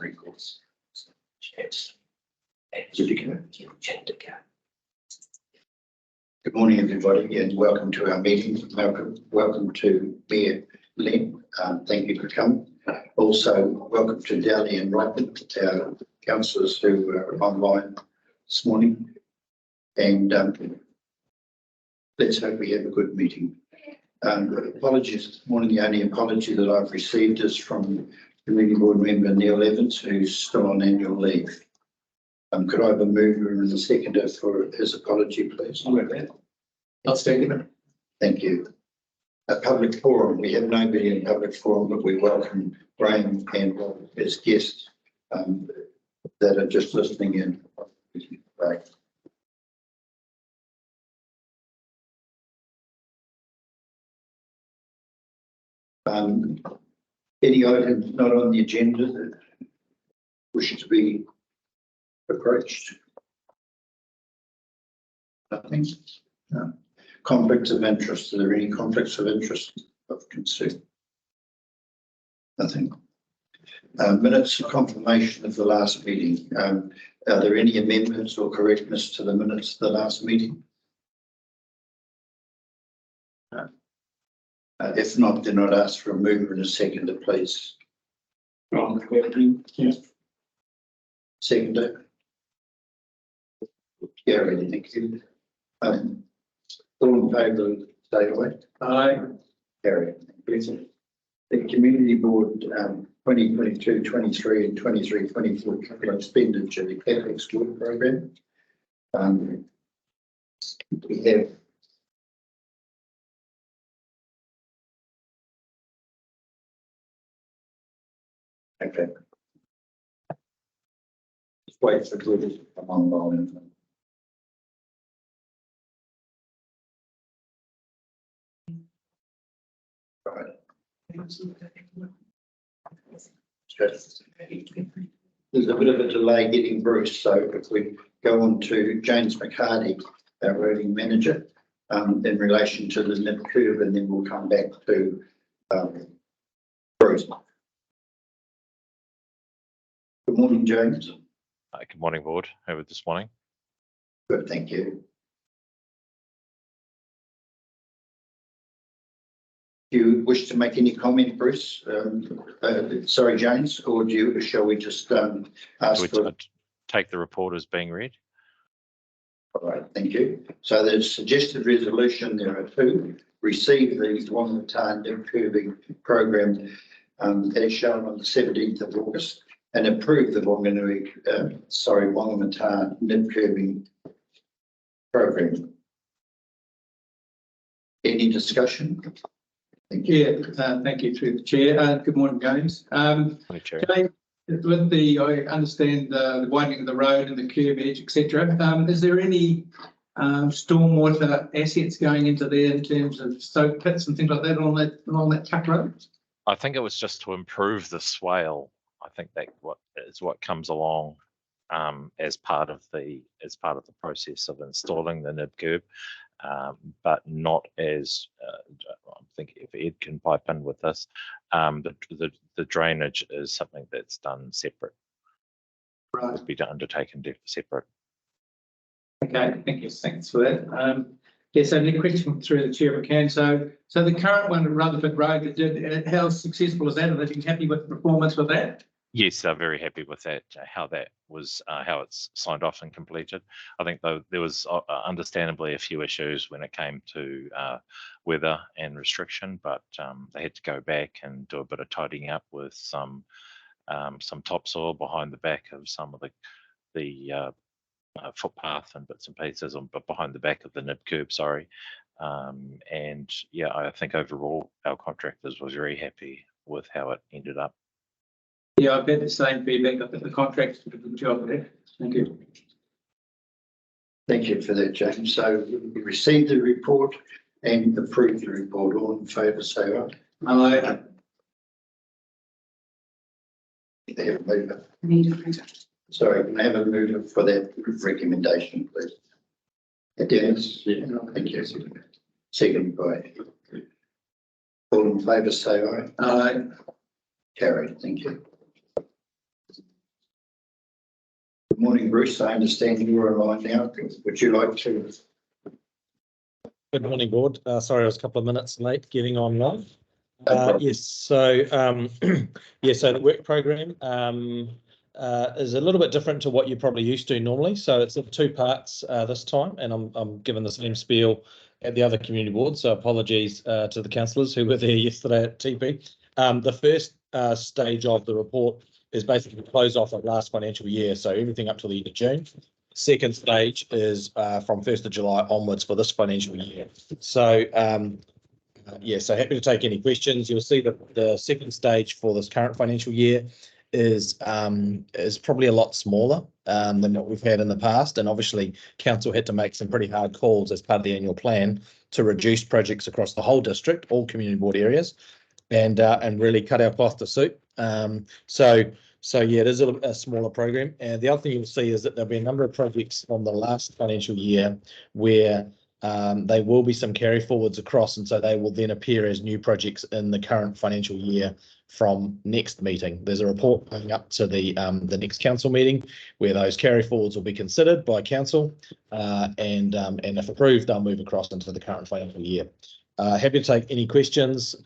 records. Yes. Good morning, everybody, and welcome to our meeting. Welcome to Mayor Len. Thank you for coming. Also, welcome to Dowley and Robin, our councillors who are online this morning. And let's hope we have a good meeting. Apologies this morning. The only apology that I've received is from Community Board member Neil Evans, who's still on annual leave. Could I have a mover and a seconder for his apology, please? I'll move that. I'll second it. Thank you. A public forum. We have nobody in public forum, but we welcome Graham and Rob as guests that are just listening in. Right. Any items not on the agenda that wish to be approached? Nothing? No. Conflicts of interest. Are there any conflicts of interest of concern? Nothing. Minutes of confirmation of the last meeting. Are there any amendments or correctness to the minutes of the last meeting? No. If not, then I'd ask for a mover and a seconder, please. Yeah. Seconder. Gary, thank you. All in favour, say aye. Aye. Gary, thank you. The Community Board 2022, 23 and 23, 24 capital expenditure, the CapEx work program. We have okay. Just wait for Twitter to come online. Right. There's a bit of a delay getting Bruce, so if we go on to James McCarty, our roving manager, in relation to the nib curve, and then we'll come back to Bruce. Good morning, James. Good morning, Board. How are we this morning? Good, thank you. Do you wish to make any comment, Bruce? Sorry, James, or shall we just ask for... Take the report as being read? All right, thank you. So the suggested resolution, there are two. Receive the Whangamatā nib curving program as shown on the 17th of August and approve the Whangamatā nib curving program. Any discussion? Thank you. Thank you through the chair. Good morning, James. Morning, Chair. James, with the, I understand the widening of the road and the curve edge, etc. Is there any stormwater assets going into there in terms of soak pits and things like that along that tuck road? I think it was just to improve the swale. I think that what comes along as part of the process of installing the nib curb. But not as I think if Ed can pipe in with this, the drainage is something that's done separate. Right. It'll be undertaken separate. Okay, thank you. Thanks for that. Yes, so the question through the chair if I can. So the current one at Rutherford Road, how successful is that? Are they been happy with the performance with that? Yes, they're very happy with that. How that was, how it's signed off and completed. I think though there was understandably a few issues when it came to weather and restriction, but they had to go back and do a bit of tidying up with some topsoil behind the back of some of the footpath and bits and pieces, but behind the back of the nib curb. Sorry, and yeah, I think overall our contractors were very happy with how it ended up. Yeah, I've had the same feedback. I think the contractors did a good job there. Thank you. Thank you for that, James. So we received the report and approved the report. All in favour, say aye. Aye. They have a mover. Sorry, can I have a mover for that recommendation, please? Dennis? Yeah, thank you. Second by. All in favour, say aye. Aye. Carried, thank you. Good morning, Bruce. I understand you're online now. Would you like to? Good morning, board. Sorry, I was a couple of minutes late getting online. problem. Yes, so yeah, so the work program is a little bit different to what you're probably used to normally. So it's in two parts this time, and I'm given the same spiel at the other community board. So apologies to the councillors who were there yesterday at TP. The first stage of the report is basically close off of last financial year, so everything up to the end of June. Second stage is from 1st of July onwards for this financial year. So yeah, so happy to take any questions. You'll see that the second stage for this current financial year is probably a lot smaller than what we've had in the past. And obviously council had to make some pretty hard calls as part of the annual plan to reduce projects across the whole district, all community board areas, and really cut our cloth to suit. So yeah, it is a smaller program. And the other thing you'll see is that there'll be a number of projects from the last financial year where there will be some carry forwards across, and so they will then appear as new projects in the current financial year from next meeting. There's a report going up to the next council meeting where those carry forwards will be considered by council, and if approved, they'll move across into the current financial year. Happy to take any questions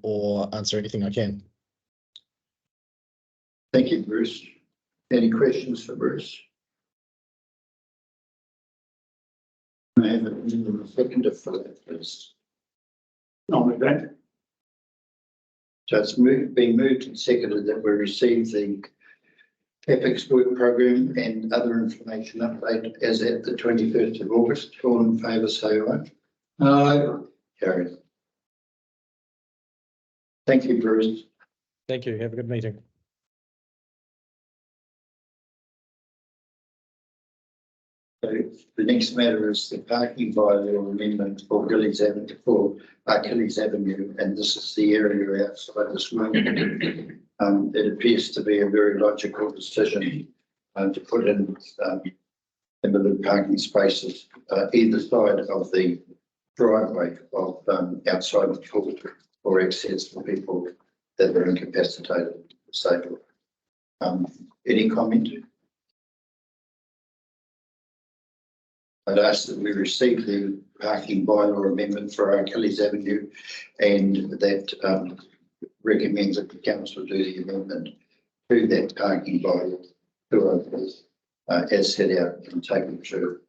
or answer anything I can. Thank you, Bruce. Any questions for Bruce? I have a seconder for that, please. I'll move that. So it's been moved and seconded that we receive the CapEx work program and other information update as at the 21st of August. All in favour, say aye. Carried. Thank you, Bruce. Thank you. Have a good meeting. So the next matter is the parking bylaw amendment for Achilles Avenue, and this is the area outside this room. It appears to be a very logical decision to put in limited parking spaces either side of the driveway of outside the court or access for people that are incapacitated, disabled. Any comment? I'd ask that we receive the parking bylaw amendment for Achilles Avenue and that recommends that the council do the amendment to that parking bylaw as set out in table 2.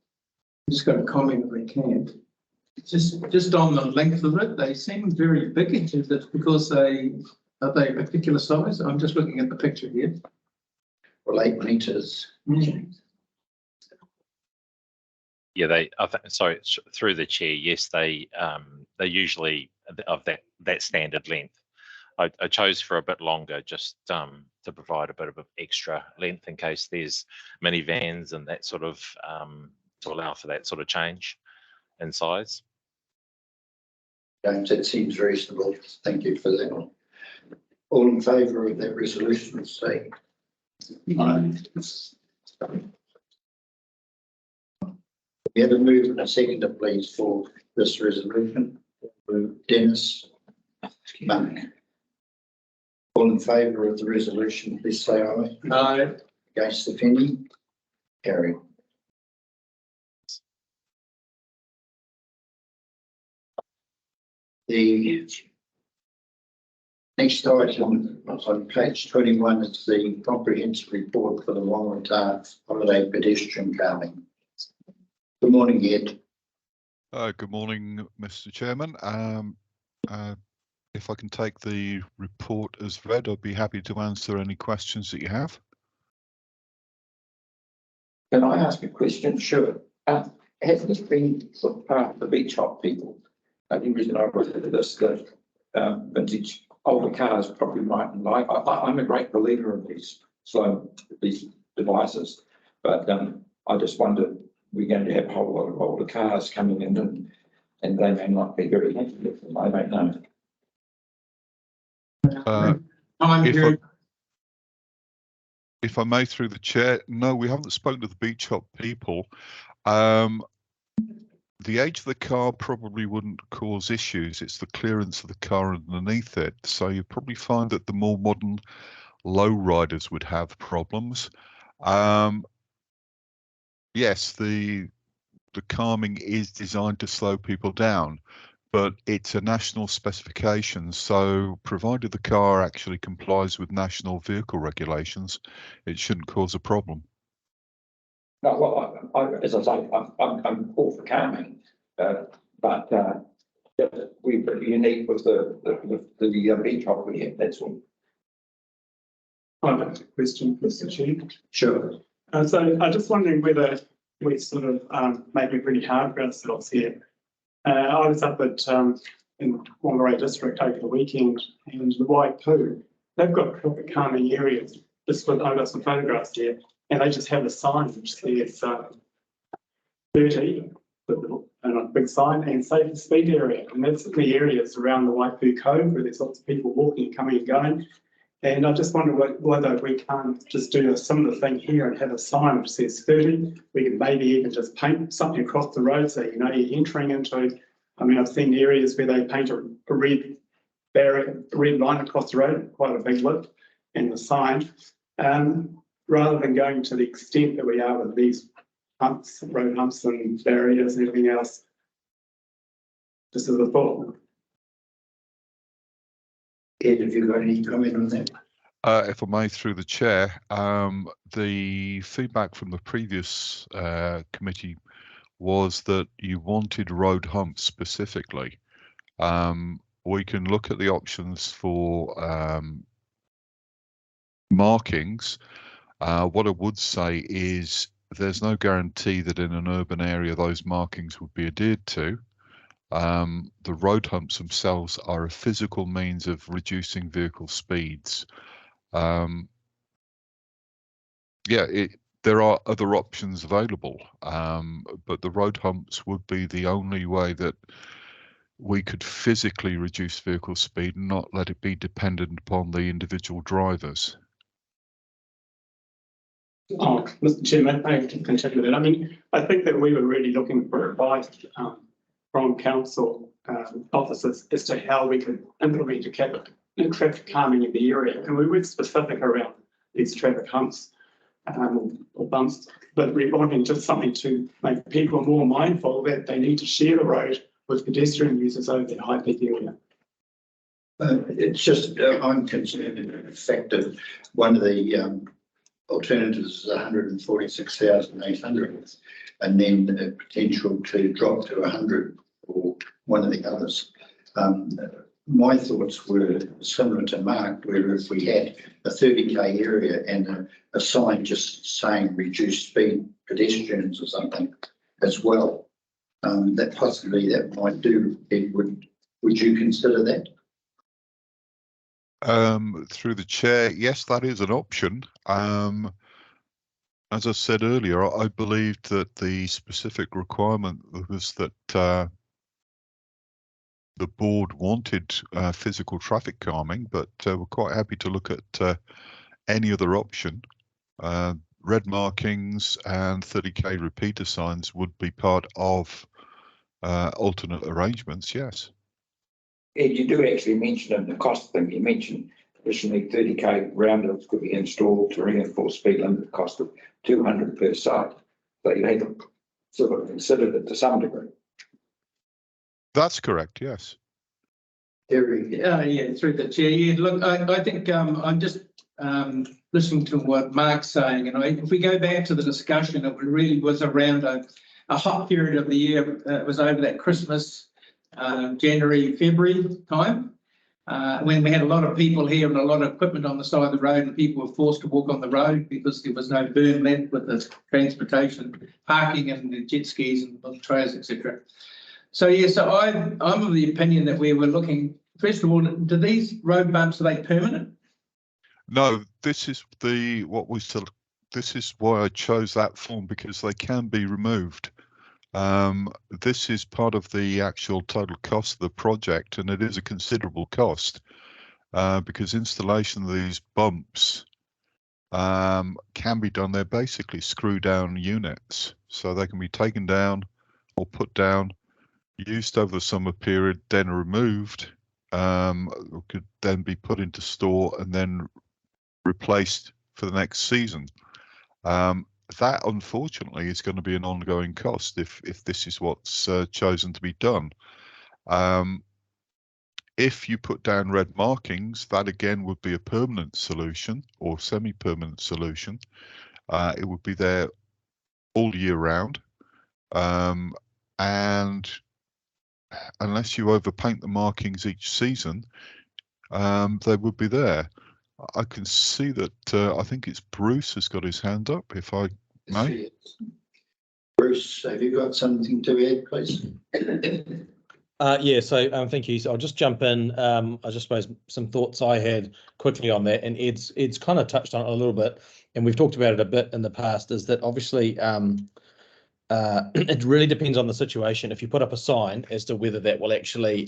Just got a comment if we can. Just on the length of it, they seem very big. Is it because are they a particular size? I'm just looking at the picture here. Well, 8 metres. Yeah, sorry, through the chair, yes, they usually of that standard length. I chose for a bit longer just to provide a bit of extra length in case there's minivans and that sort of to allow for that sort of change in size. James, that seems reasonable. Thank you for that. All in favour of that resolution, say aye. We have a move and a seconder, please, for this resolution. Dennis, Mark. All in favour of the resolution, please say aye. Aye. Against, if any? Carried. The next item on page 21 is the comprehensive report for the Whangamatā holiday pedestrian calming. Good morning, Ed. Good morning, Mr. Chairman. If I can take the report as read, I'd be happy to answer any questions that you have. Can I ask a question? Sure. Has this been sort of part of the beach hop people? The reason I brought into this, the vintage older cars probably mightn't like. I'm a great believer of these devices, but I just wondered, we're going to have a whole lot of older cars coming in and they may not be very happy with them. I don't know. If I may, through the chair, no, we haven't spoken to the beach hop people. The age of the car probably wouldn't cause issues. It's the clearance of the car underneath it. So you probably find that the more modern low riders would have problems. yes, the calming is designed to slow people down, but it's a national specification. So provided the car actually complies with national vehicle regulations, it shouldn't cause a problem. No, well, as I say, I'm all for calming, but we're unique with the beach hop we have, that's all. I've got a question, Mr. Chair. Sure. So I'm just wondering whether we sort of making it really hard for ourselves here. I was up at in Whangamatā district over the weekend, and the Waipu, they've got traffic calming areas. I've got some photographs here, and they just have a sign which says 30, and a big sign, and safe speed area. And that's the areas around the Waipu Cove where there's lots of people walking, coming and going. And I just wonder whether we can't just do a similar thing here and have a sign which says 30. We can maybe even just paint something across the road so you know you're entering into. I mean, I've seen areas where they paint a red barrier, a red line across the road, quite a big lip, and the sign. Rather than going to the extent that we are with these humps, road humps and barriers and everything else. This is a thought. Ed, have you got any comment on that? If I may, through the chair, the feedback from the previous committee was that you wanted road humps specifically. We can look at the options for markings. What I would say is there's no guarantee that in an urban area those markings would be adhered to. The road humps themselves are a physical means of reducing vehicle speeds. There are other options available, but the road humps would be the only way that we could physically reduce vehicle speed and not let it be dependent upon the individual drivers. Oh, Mr. Chairman, I can continue with it. I mean, I think that we were really looking for advice from council officers as to how we could implement a traffic calming in the area. And we were specific around these traffic humps or bumps, but we're wanting just something to make people more mindful that they need to share the road with pedestrian users over that high peak area. It's just, I'm concerned in the fact that one of the alternatives is 146,800 and then the potential to drop to 100 or one of the others. My thoughts were similar to Mark, where if we had a 30k area and a sign just saying reduce speed pedestrians or something as well, that possibly that might do. Would you consider that? Through the chair, yes, that is an option. As I said earlier, I believed that the specific requirement was that the board wanted physical traffic calming, but we're quite happy to look at any other option. Red markings and 30k repeater signs would be part of alternate arrangements, yes. Ed, you do actually mention in the cost thing, you mentioned additionally 30k rounders could be installed to reinforce speed limit cost of 200 per site. So you had to sort of consider it to some degree. That's correct, yes. Yeah, through the chair. Yeah, look, I think I'm just listening to what Mark's saying, and if we go back to the discussion, it really was around a hot period of the year. It was over that Christmas, January, February time, when we had a lot of people here and a lot of equipment on the side of the road, and people were forced to walk on the road because there was no berm left with the transportation, parking and the jet skis and the trails, etc. So yeah, so I'm of the opinion that we were looking, first of all, do these road bumps, are they permanent? No, this is this is why I chose that form, because they can be removed. This is part of the actual total cost of the project, and it is a considerable cost because installation of these bumps can be done. They're basically screw down units, so they can be taken down or put down, used over the summer period, then removed, could then be put into store and then replaced for the next season. that unfortunately is going to be an ongoing cost if this is what's chosen to be done. If you put down red markings, that again would be a permanent solution or semi-permanent solution. It would be there all year round, and unless you overpaint the markings each season, they would be there. I can see that I think it's Bruce has got his hand up, if I may. Bruce, have you got something to add, please? Yeah, so thank you. So I'll just jump in. I just suppose some thoughts I had quickly on that, and Ed's kind of touched on it a little bit, and we've talked about it a bit in the past, is that obviously it really depends on the situation. If you put up a sign as to whether that will actually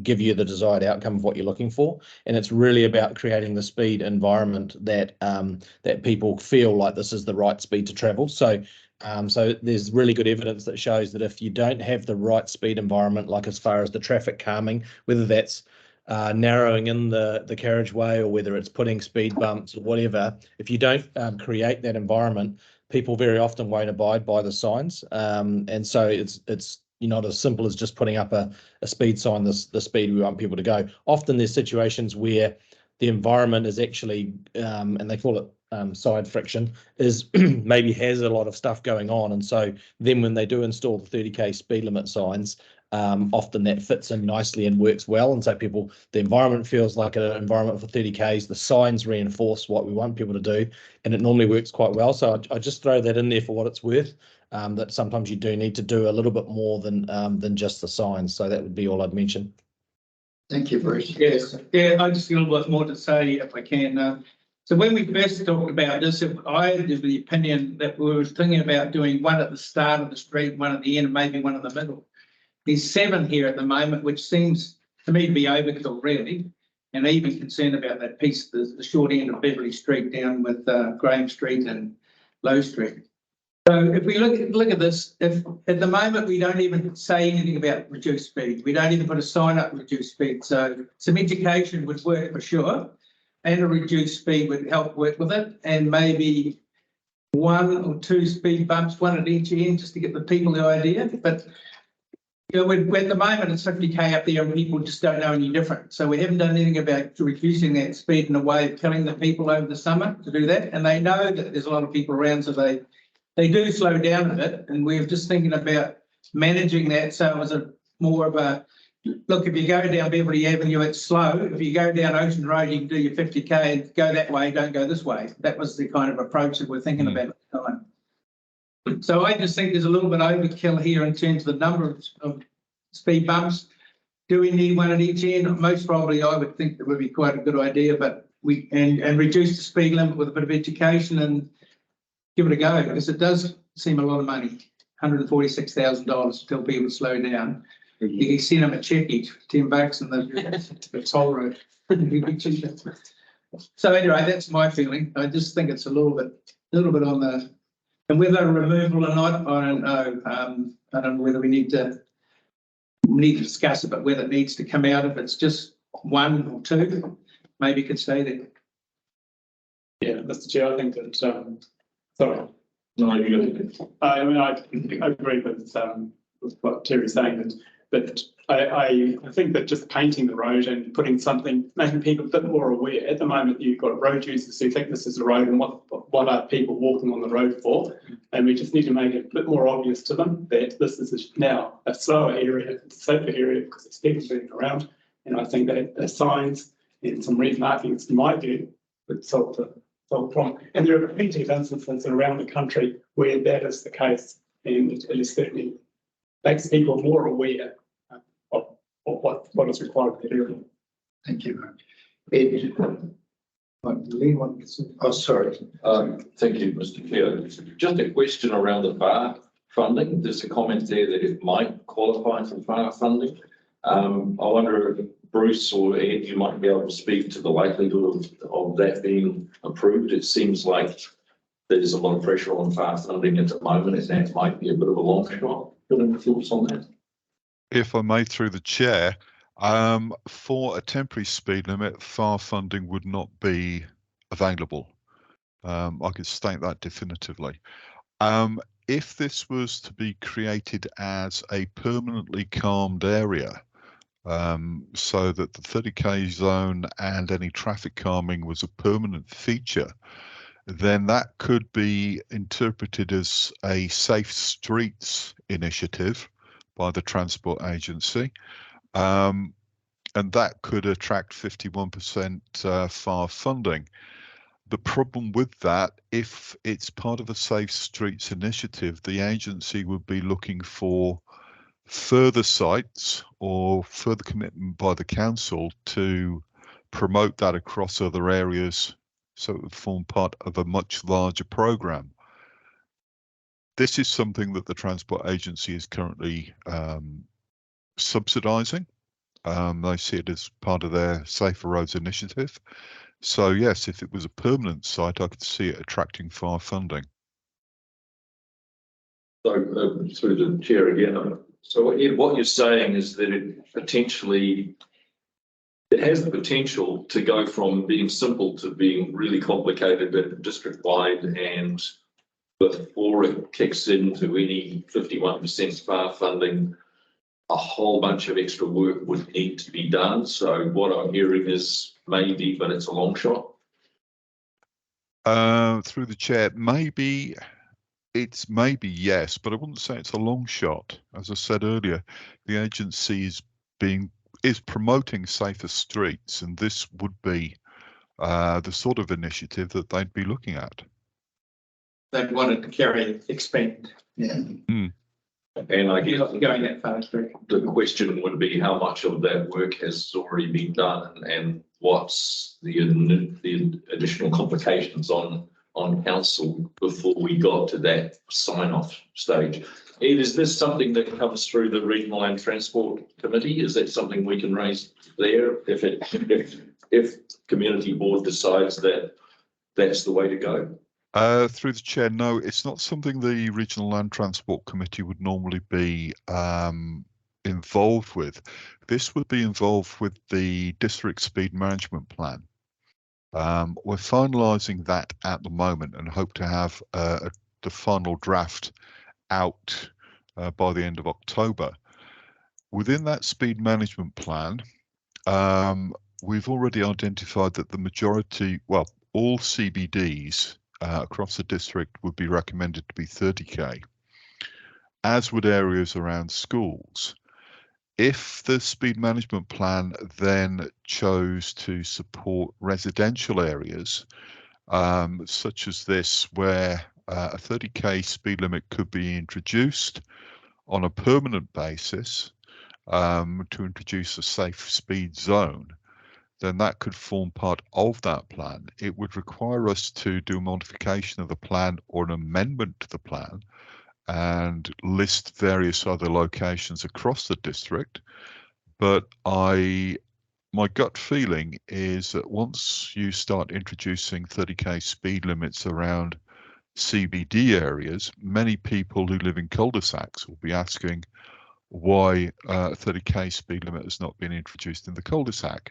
give you the desired outcome of what you're looking for, and it's really about creating the speed environment that that people feel like this is the right speed to travel. So there's really good evidence that shows that if you don't have the right speed environment, like as far as the traffic calming, whether that's narrowing in the carriageway or whether it's putting speed bumps or whatever, if you don't create that environment, people very often won't abide by the signs. And so it's not as simple as just putting up a speed sign, the speed we want people to go. Often there's situations where the environment is actually, and they call it side friction, is maybe has a lot of stuff going on. And so then when they do install the 30k speed limit signs, often that fits in nicely and works well. And so the environment feels like an environment for 30Ks. The signs reinforce what we want people to do, and it normally works quite well. So I just throw that in there for what it's worth, that sometimes you do need to do a little bit more than just the signs. So that would be all I'd mention. Thank you, Bruce. Yes, yeah, I just got a little bit more to say if I can. So when we first talked about this, I had the opinion that we were thinking about doing one at the start of the street, one at the end, and maybe one in the middle. There's 7 here at the moment, which seems to me to be overkill, really. And even concerned about that piece, the short end of Beverly Street down with Graham Street and Low Street. So if we look at this, if at the moment we don't even say anything about reduced speed, we don't even put a sign up reduced speed. So some education would work for sure, and a reduced speed would help work with it, and maybe 1 or 2 speed bumps, one at each end, just to get the people the idea. But you know, at the moment it's 50k up there and people just don't know any different. So we haven't done anything about reducing that speed in a way of killing the people over the summer to do that. And they know that there's a lot of people around, so they do slow down a bit. And we're just thinking about managing that. So it was more of a, look, if you go down Beverly Avenue, it's slow. If you go down Ocean Road, you can do your 50k and go that way, don't go this way. That was the kind of approach that we're thinking about at the time. So I just think there's a little bit overkill here in terms of the number of speed bumps. Do we need one at each end? Most probably I would think that would be quite a good idea, but and reduce the speed limit with a bit of education and give it a go, because it does seem a lot of money, $146,000 to tell people to slow down. You can send them a check each for $10 and the toll road. So anyway, that's my feeling. I just think it's a little bit on the, and whether removal or not, I don't know. I don't know whether we need to discuss it, but whether it needs to come out, if it's just 1 or 2, maybe it could stay there. Yeah, Mr. Chair, I think that, sorry. No, you go. I mean, I agree with what Terry's saying, but I think that just painting the road and putting something, making people a bit more aware. At the moment, you've got road users who think this is a road and what are people walking on the road for, and we just need to make it a bit more obvious to them that this is now a slower area, a safer area, because it's people moving around. And I think that the signs and some red markings, in my view, would solve the problem. And there are plenty of instances around the country where that is the case, and it is certainly makes people more aware of what is required of the area. Thank you. Ed, oh, sorry. Thank you, Mr. Chair. Just a question around the VAR funding. There's a comment there that it might qualify for VAR funding. I wonder if Bruce or Ed, you might be able to speak to the likelihood of that being approved. It seems like there's a lot of pressure on VAR funding at the moment, and that might be a bit of a long shot. Any thoughts on that? If I may, through the chair, for a temporary speed limit, FAR funding would not be available. I could state that definitively. If this was to be created as a permanently calmed area, so that the 30k zone and any traffic calming was a permanent feature, then that could be interpreted as a safe streets initiative by the transport agency. And that could attract 51% FAR funding. The problem with that, if it's part of a Safe Streets initiative, the agency would be looking for further sites or further commitment by the council to promote that across other areas, so it would form part of a much larger programme. This is something that the Transport Agency is currently subsidising. They see it as part of their Safer Roads initiative. So yes, if it was a permanent site, I could see it attracting FAR funding. So through the chair again, so what you're saying is that it has the potential to go from being simple to being really complicated at district-wide, and before it kicks into any 51% FAR funding, a whole bunch of extra work would need to be done. So what I'm hearing is maybe, but it's a long shot. Through the chair, maybe yes, but I wouldn't say it's a long shot. As I said earlier, the agency is promoting safer streets, and this would be the sort of initiative that they'd be looking at. They'd want to expand. Yeah. And I guess Going that far through. the question would be how much of that work has already been done, and what's the additional complications on council before we got to that sign-off stage. Ed, is this something that comes through the Regional Land Transport Committee? Is that something we can raise there if Community Board decides that that's the way to go? Through the chair, no, it's not something the Regional Land Transport Committee would normally be involved with. This would be involved with the District Speed Management Plan. We're finalising that at the moment and hope to have the final draft out by the end of October. Within that speed management plan, we've already identified that the majority, well, all CBDs across the district would be recommended to be 30k, as would areas around schools. If the speed management plan then chose to support residential areas, such as this, where a 30k speed limit could be introduced on a permanent basis to introduce a safe speed zone, then that could form part of that plan. It would require us to do a modification of the plan or an amendment to the plan and list various other locations across the district. But my gut feeling is that once you start introducing 30k speed limits around CBD areas, many people who live in cul-de-sacs will be asking why a 30k speed limit has not been introduced in the cul-de-sac.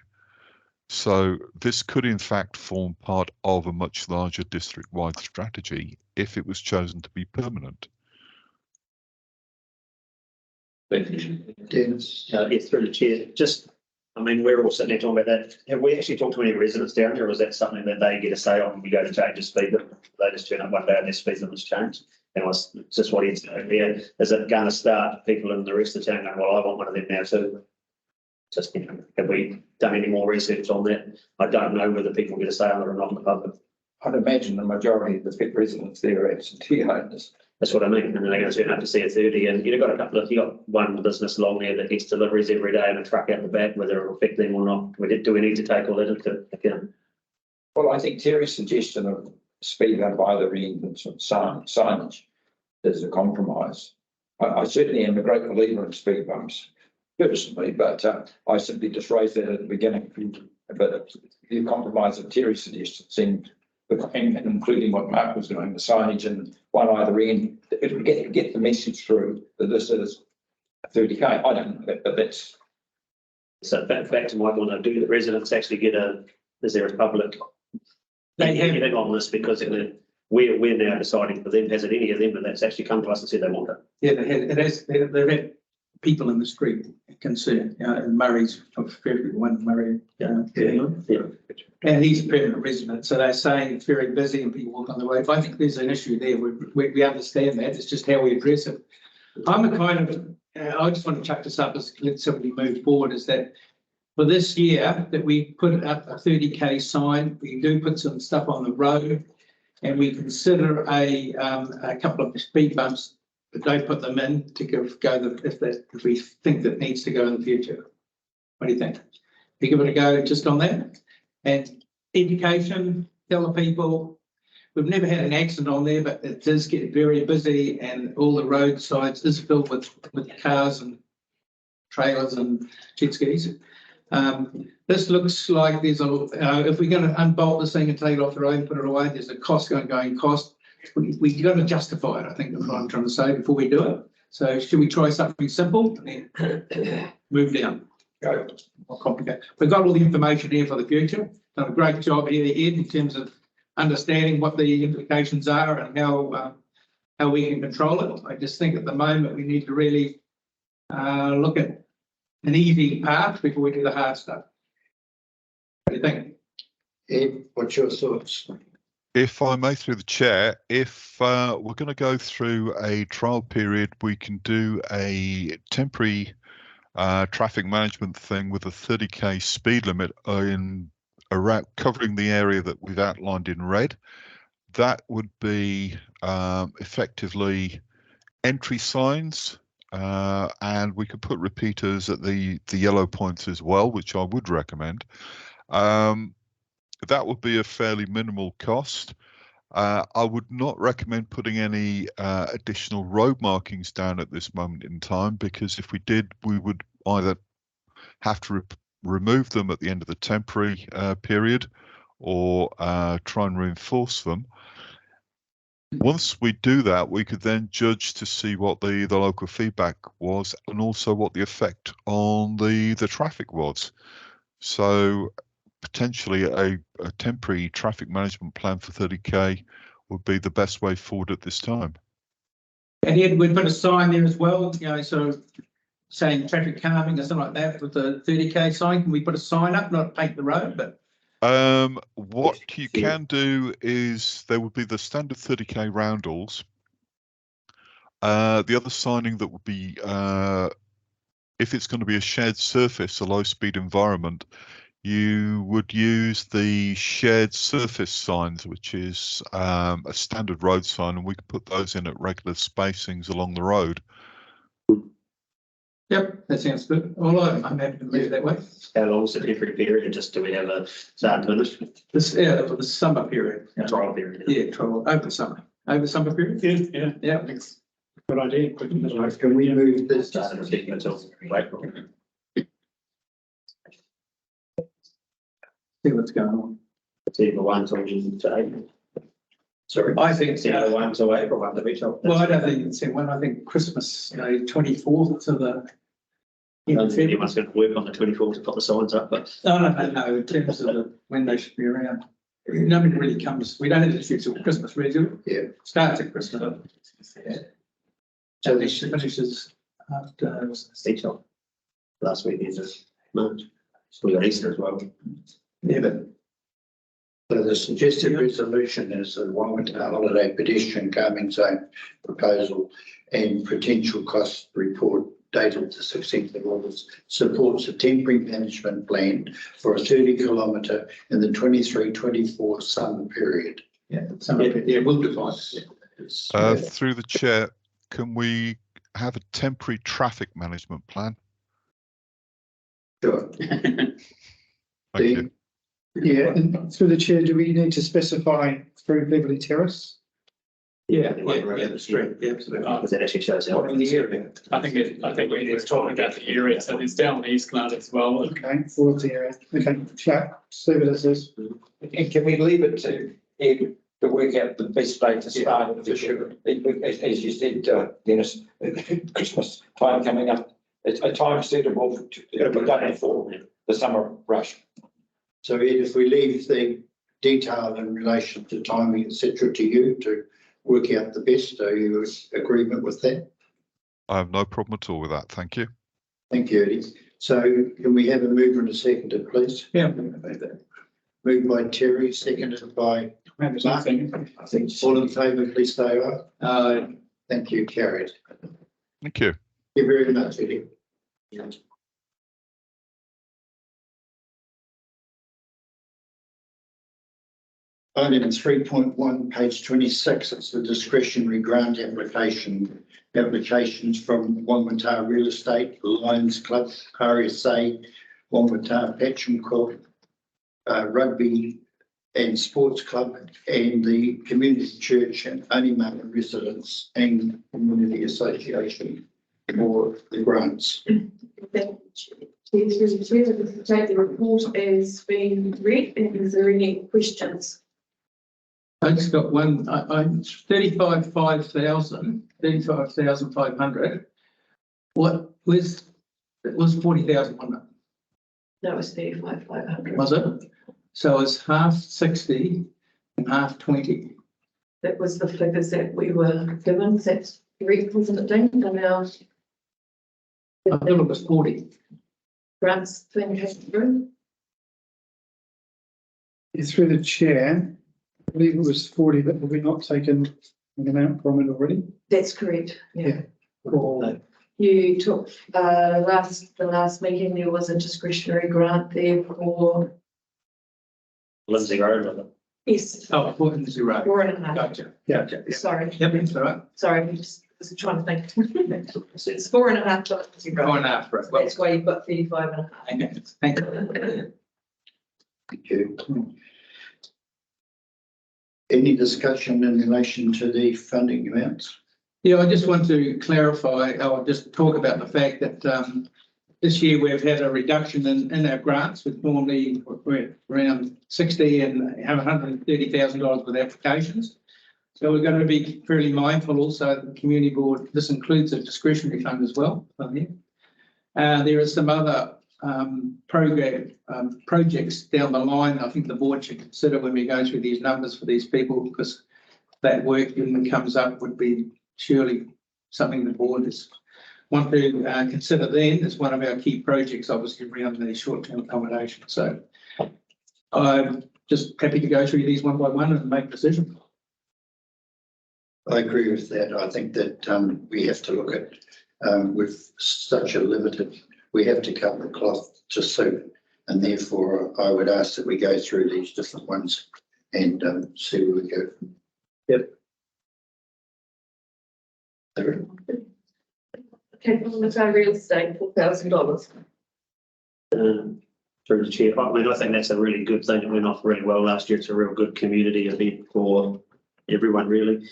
So this could in fact form part of a much larger district-wide strategy if it was chosen to be permanent. Thank you. Dennis? Yes, through the chair. Just, I mean, we're all sitting there talking about that. Have we actually talked to any residents down there, or is that something that they get a say on when you go to change the speed limit? They just turn up one day and their speed limit's changed. And I was just what he's saying there. Is it going to start people in the rest of the town going, well, I want one of them now too? Just, you know, have we done any more research on that? I don't know whether people get a say on it or not in the public. I'd imagine the majority of the residents there are absentee owners. That's what I mean. And then they're going to turn up to see a 30, and you've got you got one business along there that gets deliveries every day and a truck out the back, whether it'll affect them or not. Do we need to take all that into account? Well, I think Terry's suggestion of speed limit by the reinvent of signage is a compromise. I certainly am a great believer in speed bumps personally, but I simply just raised that at the beginning. But the compromise of Terry's suggestion seemed, and including what Mark was doing, the signage and one either end, it would get the message through that this is 30k. I don't know, but that's. So back to Michael, do the residents actually get is there a public They have, anything on this because we're now deciding for them. Has it any of them that's actually come to us and said they want it? yeah, they've had people in the street concerned, Murray's one, Murray. And he's a permanent resident, so they're saying it's very busy and people walk on the road. I think there's an issue there. We understand that. It's just how we address it. I'm a kind of, I just want to chuck this up as let somebody move forward, is that for this year that we put up a 30k sign, we do put some stuff on the road, and we consider a couple of speed bumps, but don't put them in to if we think that needs to go in the future. What do you think? You give it a go just on that? And education, tell the people, we've never had an accident on there, but it does get very busy and all the roadsides is filled with cars and trailers and jet skis. This looks like there's if we're going to unbolt this thing and take it off the road and put it away, there's a ongoing cost. We've got to justify it, I think that's what I'm trying to say before we do it. So should we try something simple and then move down? Go more complicated. We've got all the information here for the future. Done a great job here, Ed, in terms of understanding what the implications are and how we can control it. I just think at the moment we need to really look at an easy path before we do the hard stuff. What do you think? Ed, what's your thoughts? If I may, through the chair, if we're going to go through a trial period, we can do a temporary traffic management thing with a 30k speed limit around covering the area that we've outlined in red. That would be effectively entry signs, and we could put repeaters at the yellow points as well, which I would recommend. That would be a fairly minimal cost. I would not recommend putting any additional road markings down at this moment in time, because if we did, we would either have to remove them at the end of the temporary period or try and reinforce them. Once we do that, we could then judge to see what the local feedback was and also what the effect on the traffic was. So potentially a temporary traffic management plan for 30k would be the best way forward at this time. And Ed, we put a sign there as well, so saying traffic calming or something like that with the 30k sign. Can we put a sign up, not paint the road, but? What you can do is there would be the standard 30k roundels. The other signing that would be, if it's going to be a shared surface, a low speed environment, you would use the shared surface signs, which is a standard road sign, and we could put those in at regular spacings along the road. Yep, that sounds good. All right, I'm happy to move that way. How long is the temporary period? Just do we have a start and finish? For the summer period. Trial period. Yeah, trial over the summer. Over the summer period? Yeah. Thanks. Good idea. Can we move this? Start and finish until April. See what's going on. It's either one till June to April. Sorry. I think It's either one till April, one to each of. Well, I don't think it's one. I think Christmas, 24th to the. Anyone's going to work on the 24th to put the signs up, but. No. In terms of when they should be around. Nobody really comes. We don't have to shoot till Christmas, really, do we? Yeah. Starts at Christmas. Yeah. So this finishes after. Each of. Last week is March. So we got Easter as well. Yeah, but. So the suggested resolution is the Whangamatā Holiday Pedestrian Calming Zone proposal and potential cost report dated the 16th of August supports a temporary management plan for a 30-kilometre in the 23-24 summer period. Yeah, summer period. Yeah, we'll define it. Through the chair, can we have a temporary traffic management plan? Sure. Thank you. Yeah, and through the chair, do we need to specify through Beverley Terrace? Yeah, the street, yeah, absolutely. Because that actually shows how. In the area. I think we're talking about the area, so it's down the East Glen as well. Okay, all of the area. Okay, yeah, see what it says. And can we leave it to Ed to work out the best day to start? For sure. As you said, Dennis, Christmas time coming up, it's a time suitable to be done for the summer rush. So if we leave the detail in relation to timing, etc., to you to work out the best. Are you in agreement with that? I have no problem at all with that. Thank you. Thank you, Eddie. So can we have a mover and a seconder, please? Yeah. Moved by Terry, seconded by Mark. All in favour, please say aye. Thank you, carried. Thank you. Thank you very much, Eddie. Item 3.1, page 26, it's the discretionary grant applications from Whangamatā Real Estate, Lions Club, RSA, Whangamatā Patron Club, Rugby and Sports Club, and the Community Church and Whangamatā Residents and Community Association for the grants. Take the report as being read, and is there any questions? I just got one, I'm 35,500. What was, it was 40,000, wasn't it? That was 35,500. Was it? So it's half 60 and half 20. That was the figures that we were given. That's correct, wasn't it, Dean? And now I thought it was 40. grants thing has through. Through the chair, I believe it was 40, but have we not taken an amount from it already? That's correct, yeah. Or You took, the last meeting, there was a discretionary grant there for, Lindsay Road, wasn't it? yes, Oh, I thought it was right. 4.5. Gotcha. Yeah. Gotcha. Yeah. Sorry, Yep, that's all right. sorry, I just was trying to think. It's 4.5 dollars. 4.5, right. Well, That's why you've got 35.5. thank you. Thank you. Any discussion in relation to the funding amounts? Yeah, I just want to clarify, I'll just talk about the fact that this year we've had a reduction in our grants, with normally we're around 60 and have $130,000 with applications. So we're going to be fairly mindful also of the community board. This includes a discretionary fund as well. There are some other projects down the line I think the board should consider when we go through these numbers for these people, because that work when it comes up would be surely something the board is want to consider then as one of our key projects, obviously around the short-term accommodation. So I'm just happy to go through these one by one and make a decision. I agree with that. I think that we have to look at with such a limited, we have to cut the cloth to suit, and therefore I would ask that we go through these different ones and see where we go. Yep. Okay, Whangamatā Real Estate, $4,000. Through the chair, I mean, I think that's a really good thing. It went off really well last year. It's a real good community event for everyone, really.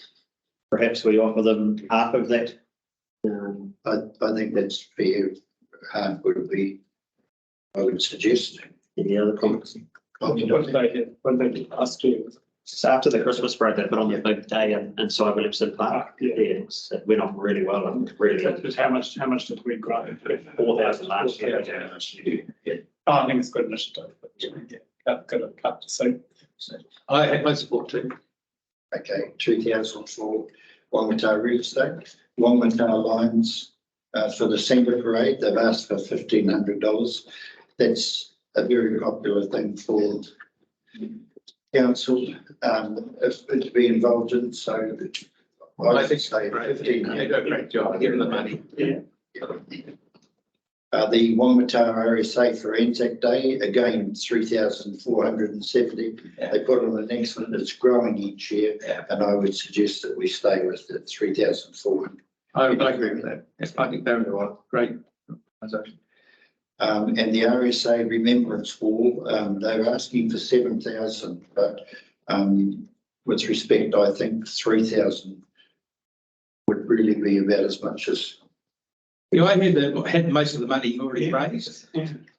Perhaps we offer them half of that. I think that's fair. Half would be, I would suggest. Any other comments? What they did last year was It's after the Christmas break, they put on the big day in Cy Williamson Park. yeah. It went off really well and really good. But how much did we grow? 4,000 last year. Yeah. Oh, I think it's a good initiative. But yeah, cut to suit. I have my support too. Okay, 2,000 for Whangamatā Real Estate. Whangamatā Lions for the Centre Parade, they've asked for $1,500. That's a very popular thing for council to be involved in. So I think say $1,500. They do a great job. Give them the money. Yeah. The Whangamatā RSA for Anzac Day, again, 3,470. They put on an excellent, it's growing each year, and I would suggest that we stay with the 3,400. I agree with that. Yes, I think they're great. And the RSA Remembrance Wall, they're asking for 7,000, but with respect, I think 3,000 would really be about as much as. Yeah, I had most of the money already raised,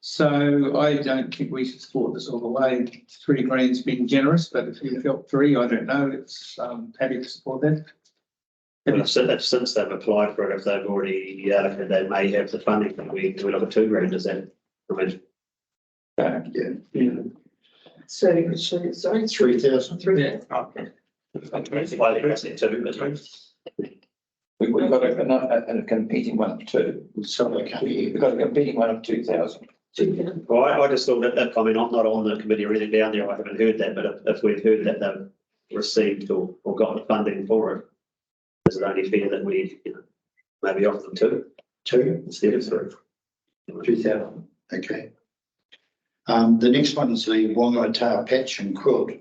so I don't think we should support this all the way. 3 grand's been generous, but if you felt 3, I don't know. It's happy to support that. Well, since they've applied for it, if they've already, they may have the funding. We look at 2 grand, is that? I mean, Yeah. sorry, 3,000. Yeah. Well, that's it too, but We've got a competing one too. Sorry, I can't hear you. We've got a competing one of 2,000. well, I just thought that, I mean, I'm not on the committee or anything down there, I haven't heard that, but if we've heard that they've received or got the funding for it, is it only fair that we, maybe offer them two instead of three? 2,000. Okay. The next one is the Whangamatā Patch and Quilt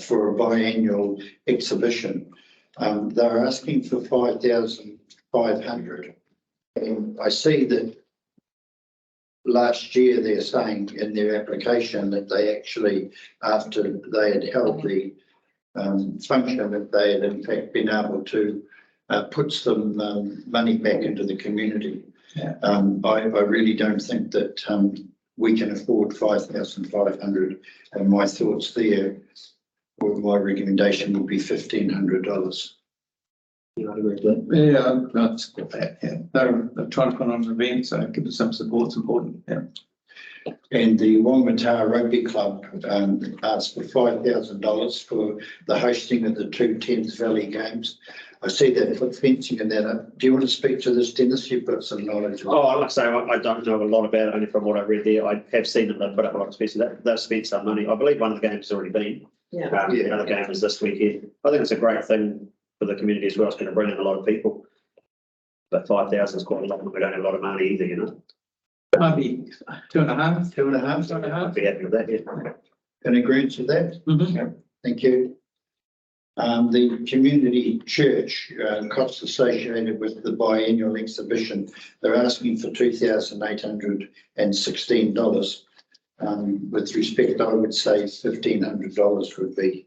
for a biannual exhibition. They're asking for 5,500. And I see that last year they're saying in their application that they actually, after they had held the function, that they had in fact been able to put some money back into the community. Yeah. I really don't think that we can afford 5,500, and my thoughts there, or my recommendation would be $1,500. You agree with that? Yeah, I'd support that, yeah. They're trying to put on an event, so giving some support's important, yeah. And the Whangamatā Rugby Club asked for $5,000 for the hosting of the 2 Thames Valley Games. I see that put fencing in that up. Do you want to speak to this, Dennis? You've got some knowledge. Oh, like I say, I don't know a lot about it, only from what I read there. I have seen that they put up a lot of space. They've spent some money. I believe one of the games has already been. Yeah. The other game is this weekend. I think it's a great thing for the community as well. It's going to bring in a lot of people. But 5,000 is quite a lot. We don't have a lot of money either, Maybe 2.5. 2.5. I'd be happy with that, yeah. In agreement to that? Mhm. Thank you. The community church costs associated with the biannual exhibition, they're asking for $2,816. With respect, I would say $1,500 would be.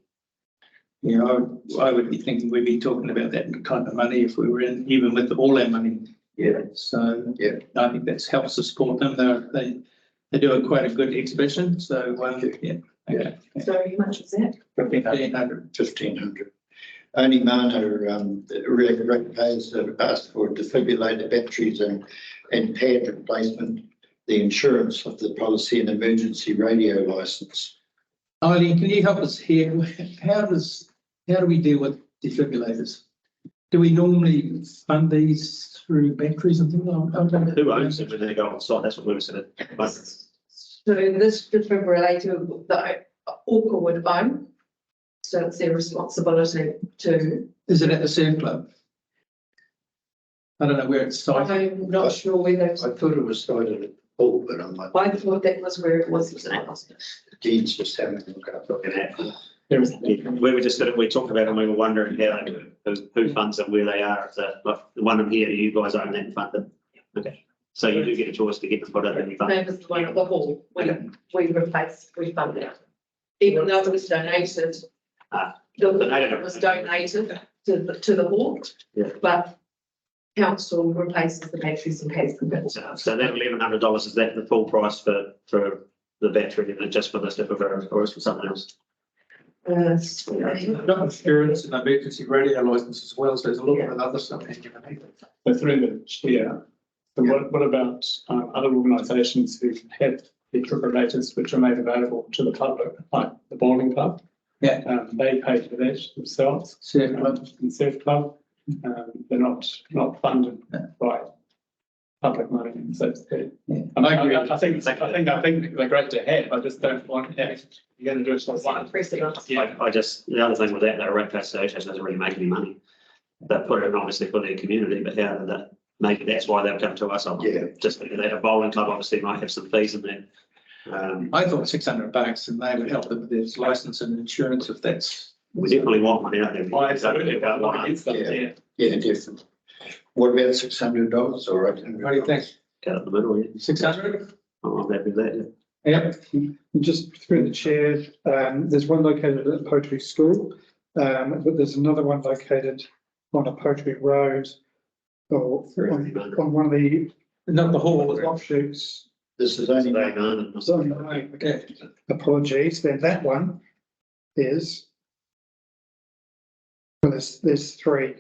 Yeah, I would be thinking we'd be talking about that kind of money if we were in, even with all our money. Yeah. So Yeah. I think that helps to support them. They do quite a good exhibition. So yeah. Okay. So how much is that? 1,500. 1,500. Only Mana ratepayers have asked for defibrillator batteries and pad replacement, the insurance of the policy and emergency radio license. Eileen, can you help us here? How do we deal with defibrillators? Do we normally fund these through batteries and things like that? Who owns it when they go on site? That's what we were saying. So this defibrillator, the Orca would own. So it's their responsibility to, Is it at the surf club? I don't know where it's cited. I'm not sure whether, I thought it was cited at all, but I'm like, I thought that was where it was. Dean's just having a look up. We were just, we talked about it and we were wondering who funds it, where they are. If the one of here, you guys own that and fund it. Okay. So you do get a choice to get them put it in your fund. Name is the one at the hall. We fund it. Even though it was donated. Donated. It was donated to the hall. Yeah. But council replaces the batteries and pays the bills. So that $1,100, is that the full price for the battery, and just for this defibrillator, or is for something else? Got insurance and emergency radio license as well, so there's a lot of other stuff. So through the chair, so what about other organisations who have defibrillators which are made available to the public, like the bowling club? Yeah. They pay for that themselves. Surf club. And surf club, they're not funded by public money, so to speak. Yeah. I agree. I think they're great to have. I just don't want, you're going to do it like one. Yeah. I just, the other thing with that, the Ratepayer Association doesn't really make any money. They put it in obviously for their community, but how do that, maybe that's why they'll come to us. Yeah. Just thinking that a bowling club obviously might have some fees in there. I thought $600 and they would help them with their license and insurance if that's. We definitely want one out there. I absolutely want against them, yeah. Yeah, definitely. What about $600 or What do you think? Cut up the middle, yeah. 600? I'm happy with that, yeah. Yeah. Just through the chair, there's one located at Poetry School, but there's another one located on a Poetry Road or on one of the Not the hall. offshoots. This is only. Sorry, okay, apologies. Then that one is, well, there's three.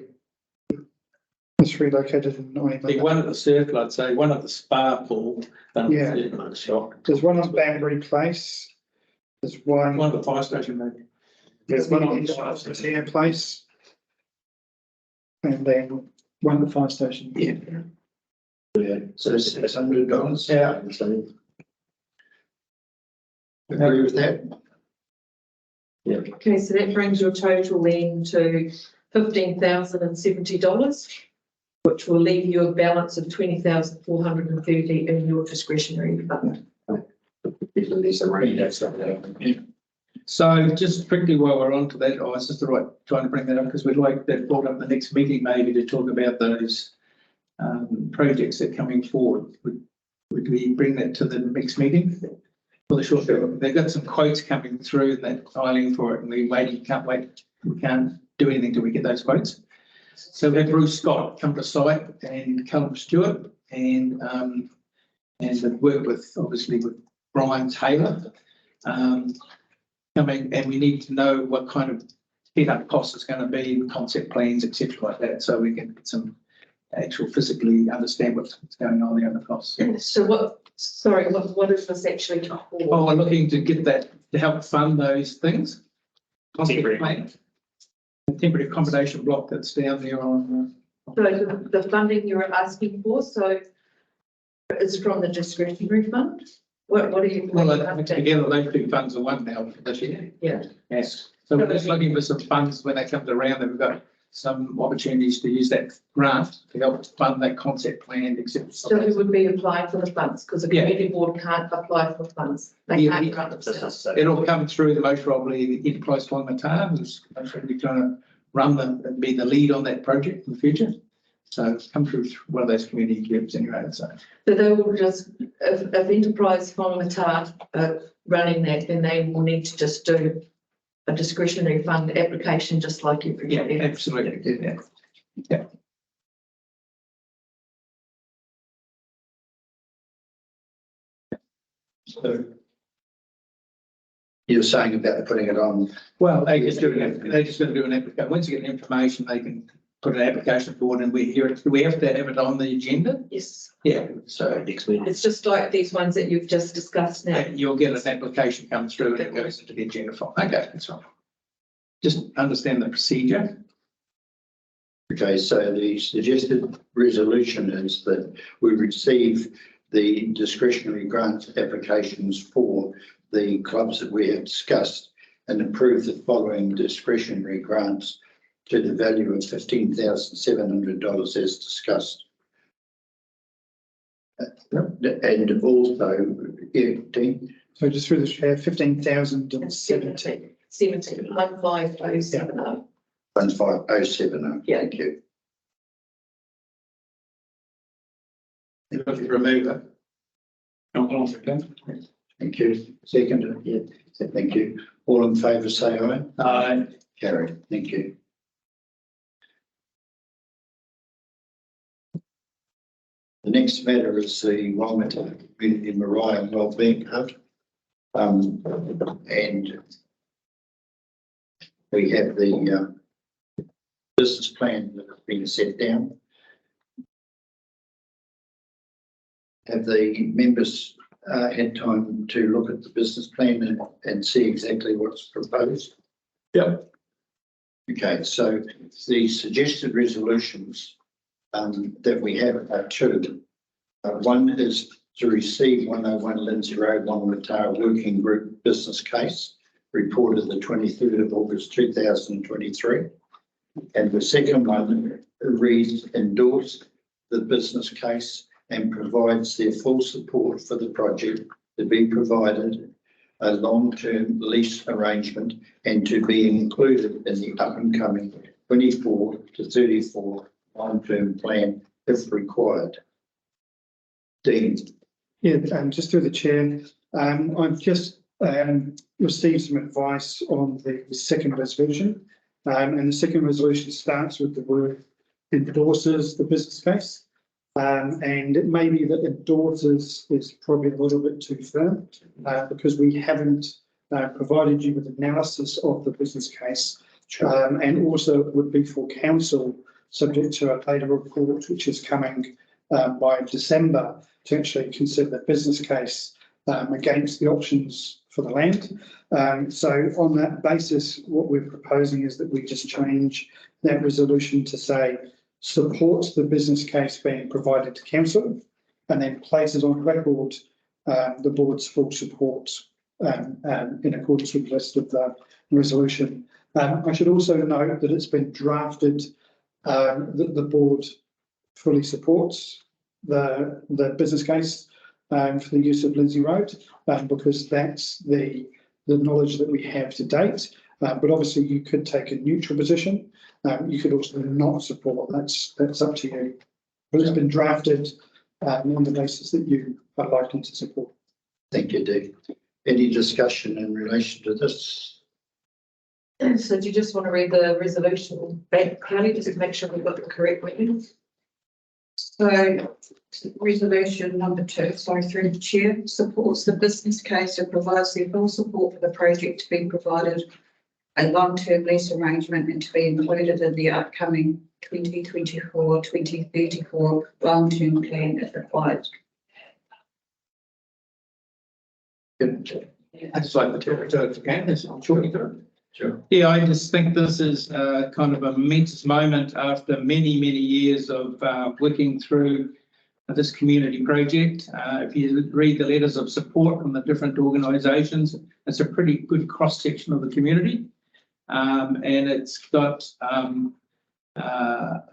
There's three located in Like one at the surf club, say one at the spa pool. Yeah. There's one on Banbury Place, There's one. One of the fire station, maybe. There's one on the air place. And then one at the fire station. Yeah, so $600. Yeah. Agree with that? Okay, so that brings your total then to $15,070, which will leave you a balance of $20,430 in your discretionary fund. So just quickly while we're on to that, I was just trying to bring that up because we'd like that brought up the next meeting maybe to talk about those projects that are coming forward. Would we bring that to the next meeting? For the short term, they've got some quotes coming through and that filing for it and we can't wait. We can't do anything till we get those quotes. So we had Bruce Scott come to site and Callum Stewart and work with obviously with Brian Taylor coming, and we need to know what kind of head-up cost it's going to be, concept plans, etc. like that, so we can get some actual physically understand what's going on there and the costs. So what is this actually for? Oh, we're looking to get that to help fund those things. Concept plan. The temporary accommodation block that's down there on. So the funding you're asking for, so it's from the discretionary fund? What are you? Well, together those two funds are one now for this year. Yeah. Yes. So we're just looking for some funds when they come around, that we've got some opportunities to use that grant to help fund that concept plan, etc. So who would be applying for the funds? Because the community board can't apply for funds. They can't run themselves. It'll come through the most probably the enterprise Whangamatā, who's most probably trying to run and be the lead on that project in the future. So it's come through one of those community groups anyway. So they will just, if enterprise Whangamatā running that, then they will need to just do a discretionary fund application, just like everybody else. Absolutely. Yeah. So you're saying about putting it on? Well, they're just going to do an application. Once you get the information, they can put an application forward and we hear it. Do we have to have it on the agenda? Yes. Yeah. So next week. It's just like these ones that you've just discussed now. You'll get an application come through and it goes into the agenda file. Okay, that's right. Just understand the procedure. Okay, so the suggested resolution is that we receive the discretionary grant applications for the clubs that we have discussed and approve the following discretionary grants to the value of $15,700 as discussed. And also, yeah, Dean? So just through the share, 15,070. 15070. 15070. Yeah. Thank you. Remove it. Thank you. Second, yeah, thank you. All in favour, say aye. Aye. Carried. Thank you. The next matter is the Whangamatā Community Mariah Wellbeing Hub. And we have the business plan that has been set down. Have the members had time to look at the business plan and see exactly what's proposed? Yep. Okay, so the suggested resolutions that we have are two. One is to receive 101 Lindsay Road, Whangamatā Working Group Business Case, reported the 23rd of August 2023. And the second one reads, endorse the business case and provides their full support for the project to be provided a long-term lease arrangement and to be included in the up-and-coming 24 to 34 long-term plan if required. Dean. Yeah, just through the chair, I've just received some advice on the second resolution. And the second resolution starts with the word endorses the business case. And it may be that endorses is probably a little bit too firm because we haven't provided you with analysis of the business case. And also it would be for council, subject to a later report, which is coming by December, to actually consider the business case against the options for the land. So on that basis, what we're proposing is that we just change that resolution to say supports the business case being provided to council, and then places on record the board's full support in accordance with the rest of the resolution. I should also note that it's been drafted that the board fully supports the business case for the use of Lindsay Road, because that's the knowledge that we have to date. But obviously you could take a neutral position. You could also not support. That's up to you. But it's been drafted on the basis that you are likely to support. Thank you, Dave. Any discussion in relation to this? So do you just want to read the resolution back clearly, just to make sure we've got the correct wording? So resolution number 2, sorry, through the chair, supports the business case and provides the full support for the project to be provided a long-term lease arrangement and to be included in the upcoming 2024-2034 long-term plan if required. I'd just like to talk Sure. Yeah, I just think this is kind of a momentous moment after many, many years of working through this community project. If you read the letters of support from the different organisations, it's a pretty good cross-section of the community. And it's got an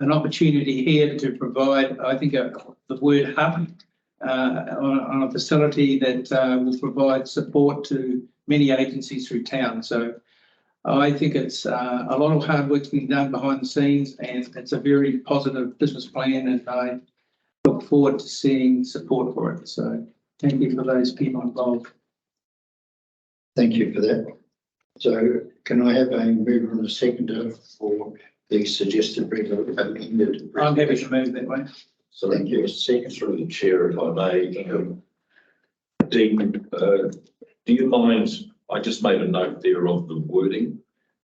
opportunity here to provide, I think, the word hub on a facility that will provide support to many agencies through town. So I think it's a lot of hard work being done behind the scenes, and it's a very positive business plan, and I look forward to seeing support for it. So thank you for those people involved. Thank you for that. So can I have a mover and a seconder for the suggested amended? I'm happy to move that way. So Thank you. second through the chair, if I may, Dean, do you mind? I just made a note there of the wording,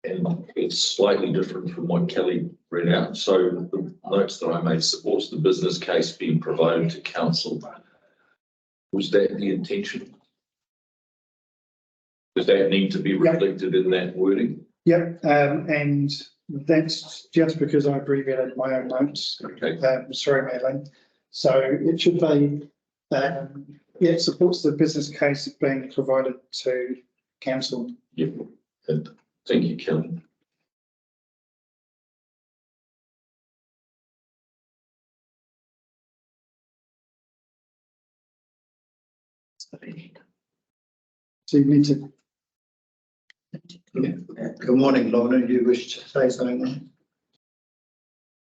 and it's slightly different from what Kelly read out. So the notes that I made supports the business case being provided to council. Was that the intention? Does that need to be reflected in that wording? Yep, and that's just because I abbreviated my own notes. Okay. Sorry, Madeline. So it should be, it supports the business case being provided to council. Yep. And thank you, Kelly. So you need to. Good morning, Lorna. Do you wish to say something?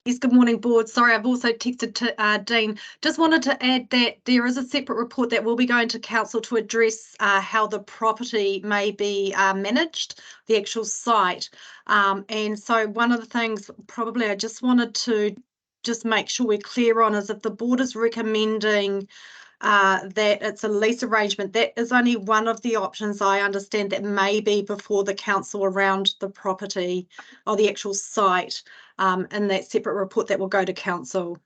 Yes, good morning, board. Sorry, I've also texted to Dean. Just wanted to add that there is a separate report that will be going to council to address how the property may be managed, the actual site. And so one of the things probably I just wanted to just make sure we're clear on is if the board is recommending that it's a lease arrangement, that is only one of the options I understand that may be before the council around the property or the actual site, in that separate report that will go to council.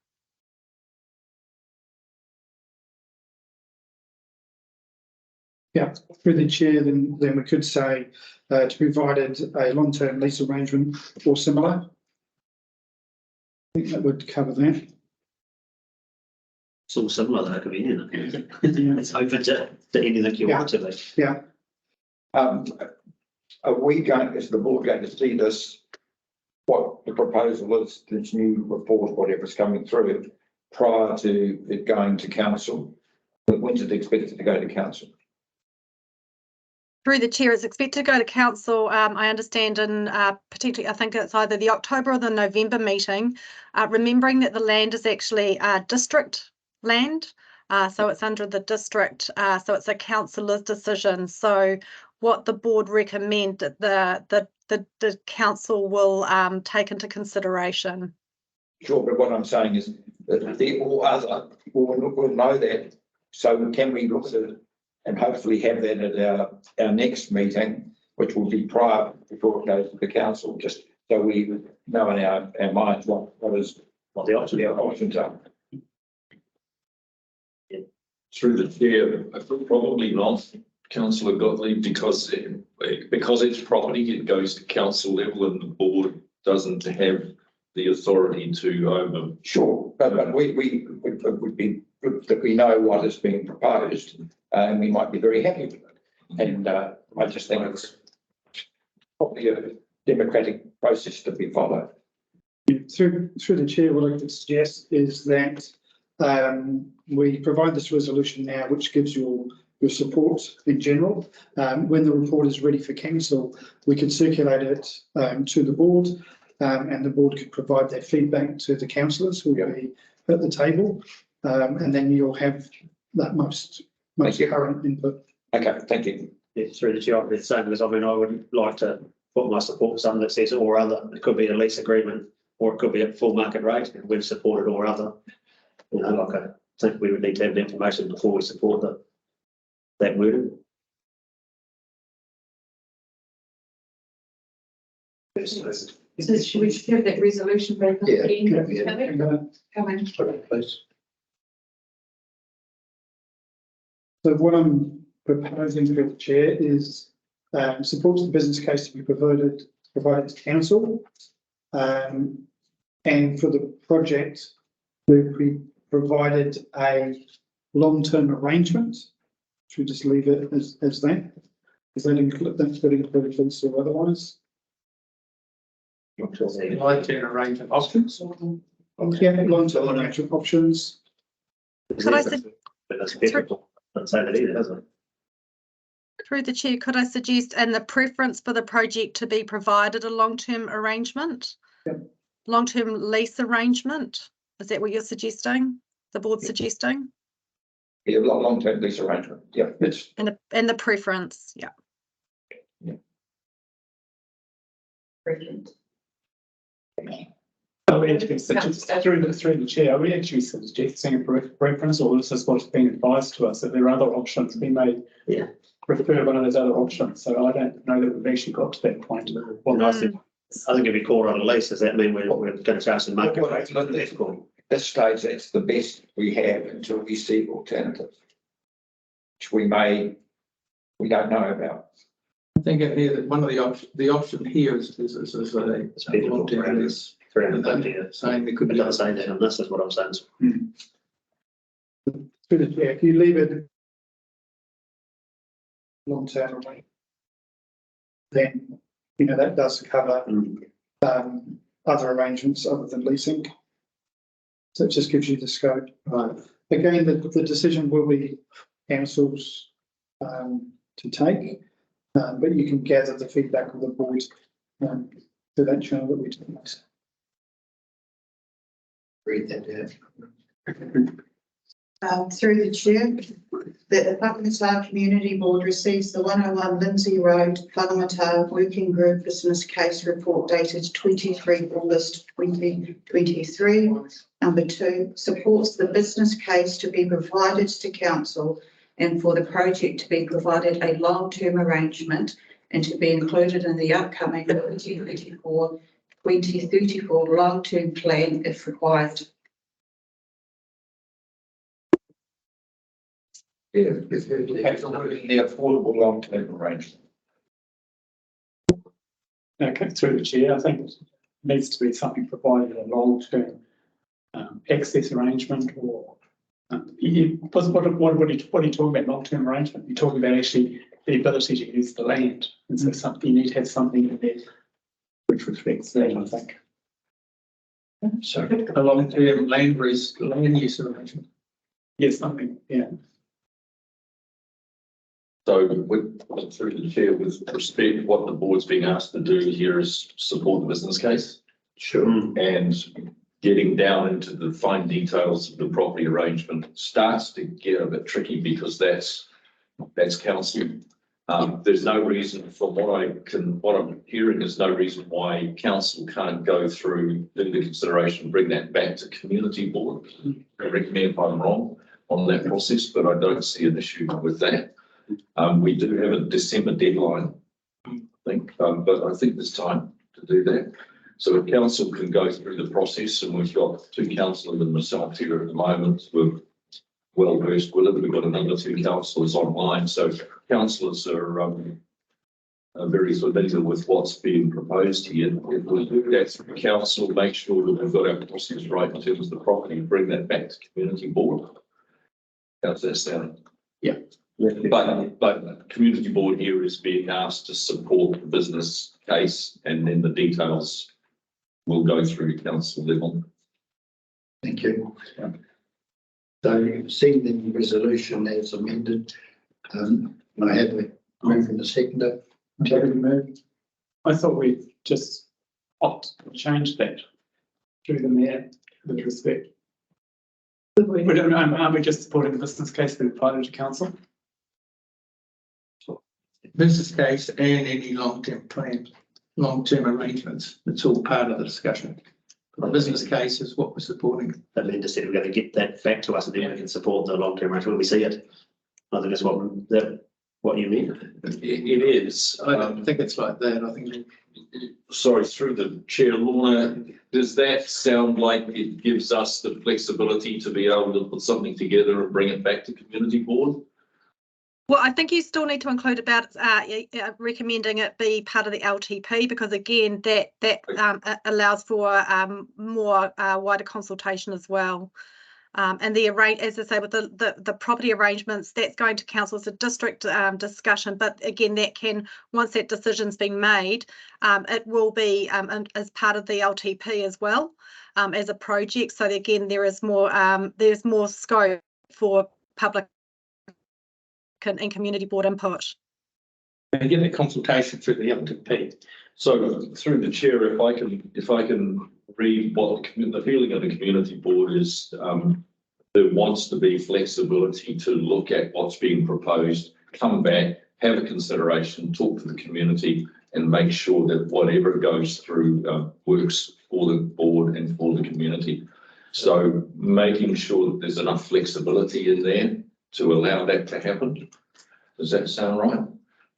Yeah, through the chair, then we could say to provided a long-term lease arrangement or similar. I think that would cover that. It's all similar though, convenient. It's open to anything you want to be. Yeah. Are we going, is the board going to see this, what the proposal is, this new report, whatever's coming through, prior to it going to council? When's it expected to go to council? Through the chair, it's expected to go to council, I understand, in particularly, I think it's either the October or the November meeting, remembering that the land is actually district land, so it's under the district, so it's a councillor's decision. So what the board recommend that the council will take into consideration. Sure, but what I'm saying is that the all other will know that. So can we look at it and hopefully have that at our next meeting, which will be prior before it goes to the council, just so we know in our minds what the options are. Through the chair, probably not, Councillor Gottlieb, because it's property, it goes to council level and the board doesn't have the authority to Sure, but we it would be good that we know what is being proposed, and we might be very happy with it. And I just think it's probably a democratic process to be followed. Through the chair, what I could suggest is that we provide this resolution now, which gives your support in general. When the report is ready for council, we can circulate it to the board, and the board could provide their feedback to the councillors who will be at the table, and then you'll have that most current input. Okay, thank you. Yeah, through the chair, I'd be the same, because I mean, I would like to put my support for something that says or other. It could be a lease agreement, or it could be at full market rate, and we've supported or other. You know, like I think we would need to have the information before we support that wording. So should we have that resolution back up Yeah, again? yeah, Have it? Come in. Please. So what I'm proposing through the chair is supports the business case to be provided to council, and for the project, we provided a long-term arrangement. Should we just leave it as that? Does that include lease or otherwise? Long-term arrangement options. Yeah, long-term arrangement options. Could I But that's difficult. Doesn't say that either, does it? Through the chair, could I suggest, and the preference for the project to be provided a long-term arrangement? Yep. Long-term lease arrangement? Is that what you're suggesting? The board's suggesting? Yeah, long-term lease arrangement. Yeah, it's And the preference, yeah. Brilliant. Are we actually through the chair? Are we actually suggesting a preference, or is this what's been advised to us? That there are other options, we may prefer one of those other options. So I don't know that we've actually got to that point. Well, I think if you call it a lease, does that mean we're going to charge some market rate? at this stage, that's the best we have until we see alternatives, which we don't know about. I think here that one of the option here is a long-term lease. 350. Saying there could It be. doesn't say that, and this is what I'm saying. Through the chair, if you leave it long-term arrangement, then that does cover other arrangements other than leasing. So it just gives you the scope. Right. Again, the decision will be council's to take, but you can gather the feedback of the board through that channel that we take. Read that down. Through the chair, that the Whangamatā Community Board receives the 101 Lindsay Road Whangamatā Working Group Business Case Report dated 23 August 2023. Number 2, supports the business case to be provided to council and for the project to be provided a long-term arrangement and to be included in the upcoming 2034 long-term plan if required. Yeah, absolutely, the affordable long-term arrangement. Okay, through the chair, I think it needs to be something provided a long-term access arrangement, or what are you talking about? Long-term arrangement? You're talking about actually the ability to use the land, and so something you need to have something in there which reflects that, I think. So a long-term land use arrangement. Yes, something, yeah. So through the chair, with respect, what the board's being asked to do here is support the business case. Sure. And getting down into the fine details of the property arrangement starts to get a bit tricky, because that's council. There's no reason, from what I'm hearing, there's no reason why council can't go through in the consideration, bring that back to community board. Correct me if I'm wrong on that process, but I don't see an issue with that. We do have a December deadline, I think, but I think there's time to do that. So if council can go through the process, and we've got 2 councillors and myself here at the moment, we're well versed with it. We've got another 2 councillors online, so councillors are very familiar with what's being proposed here. If we do that through council, make sure that we've got our policies right in terms of the property, bring that back to community board. How's that sound? Yeah. But community board here is being asked to support the business case, and then the details will go through council level. Thank you. So seeing the resolution as amended, I have a move in the seconder. Terry, move. I thought we just changed that through the mayor with respect. But aren't we just supporting the business case being provided to council? Business case and any long-term plan, long-term arrangements, it's all part of the discussion. The business case is what we're supporting. But Linda said we're going to get that back to us and then we can support the long-term arrangement when we see it. I think that's what you mean. It is. I don't think it's like that. I think. Sorry, through the chair, Lorna, does that sound like it gives us the flexibility to be able to put something together and bring it back to community board? Well, I think you still need to include about recommending it be part of the LTP, because again, that allows for more wider consultation as well. And as I say, with the property arrangements, that's going to council as a district discussion. But again, that can, once that decision's been made, it will be as part of the LTP as well as a project. So again, there's more scope for public and community board input. And get a consultation through the LTP. So through the chair, if I can read what the feeling of the community board is, there wants to be flexibility to look at what's being proposed, come back, have a consideration, talk to the community, and make sure that whatever goes through works for the board and for the community. So making sure that there's enough flexibility in there to allow that to happen. Does that sound right?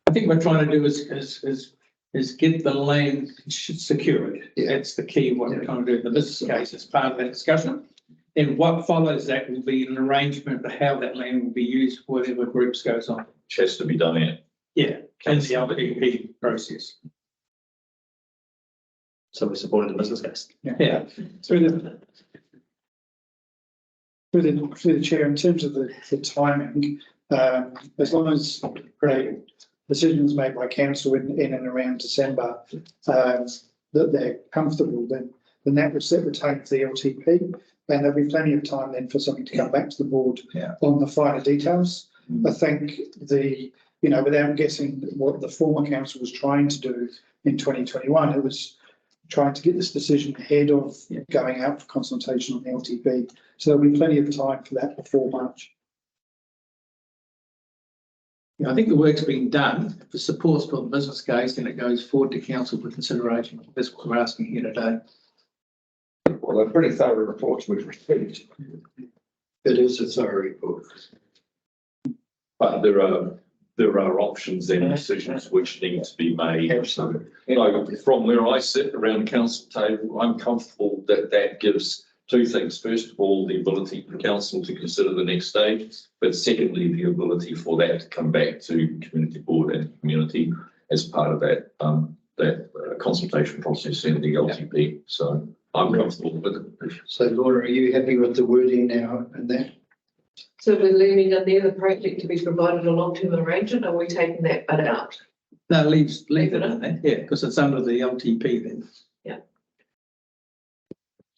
I think what we're trying to do is get the land secured. Yeah. That's the key. What we're trying to do in the business case as part of that discussion. And what follows that will be an arrangement for how that land will be used for whatever groups goes on. Which has to be done here. Yeah, in the LTP process. So we're supporting the business case. Yeah. Through the chair, in terms of the timing, as long as decisions made by council in and around December, that they're comfortable, then that will set the tone for the LTP, and there'll be plenty of time then for something to come back to the board on the finer details. I think without guessing what the former council was trying to do in 2021, it was trying to get this decision ahead of going out for consultation on the LTP. So there'll be plenty of time for that before March. Yeah, I think the work's been done. If the support's for the business case, then it goes forward to council for consideration. That's what we're asking here today. Well, they're pretty thorough reports we've received. It is a thorough report. But there are options and decisions which need to be made. So, from where I sit around the council table, I'm comfortable that that gives two things. First of all, the ability for council to consider the next stage, but secondly, the ability for that to come back to community board and community as part of that consultation process in the LTP. So I'm comfortable with it. So Laura, are you happy with the wording now and that? So we're leaving in there the project to be provided a long-term arrangement, or are we taking that bit out? No, leave it in there, yeah, because it's under the LTP then. Yeah.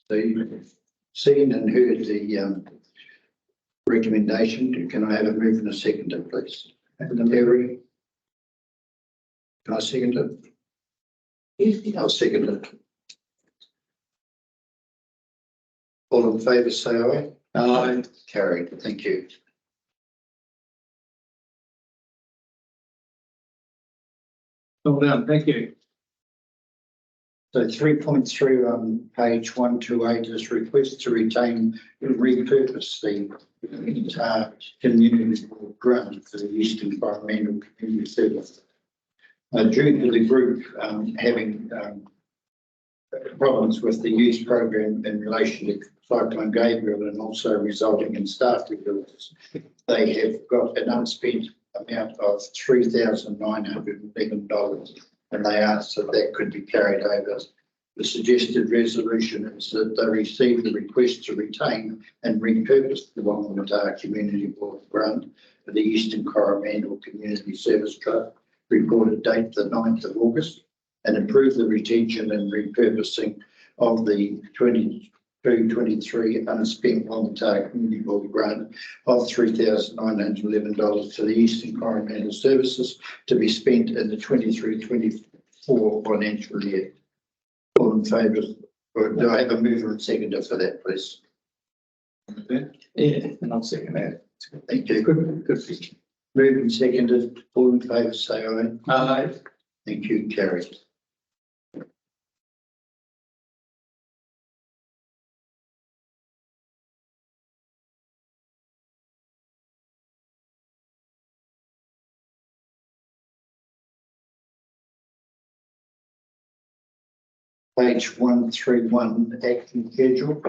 So you've seen and heard the recommendation. Can I have a move and a seconder, please? Terry? Can I second it? Yes. I'll second it. All in favour, say aye. Aye. Carried. Thank you. Well done, thank you. So 3.3 on page 128 is request to retain and repurpose the community grant for the East Environmental Community Service. Due to the group having problems with the youth program in relation to Cyclone Gabriel and also resulting in staff rebuilds, they have got an unspent amount of $3,911, and they asked that that could be carried over. The suggested resolution is that they receive the request to retain and repurpose the Whangamatā Community Board grant for the Eastern Coromandel Community Service Trust, reported date the 9th of August, and approve the retention and repurposing of the 22-23 unspent Whangamatā Community Board grant of $3,911 to the Eastern Coromandel Services to be spent in the 23-24 financial year. All in favour? Or do I have a mover and seconder for that, please? Yeah, and I'll second that. Thank you. Good. Moved and seconded. All in favour, say aye. Aye. Thank you. Carried. Page 131, action schedule.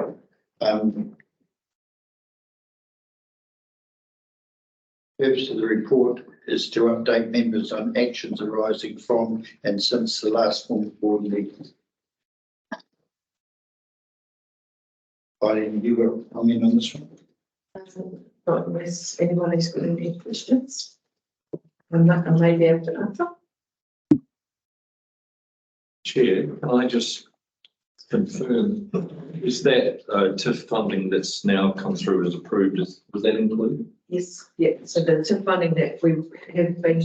Purpose of the report is to update members on actions arising from and since the last formal board meeting. Eileen, you got a comment on this one? Not unless anybody's got any questions. I'm not going to maybe able to answer. Chair, can I just confirm, is that TIF funding that's now come through as approved, was that included? Yes, yeah, so the TIF funding that we have been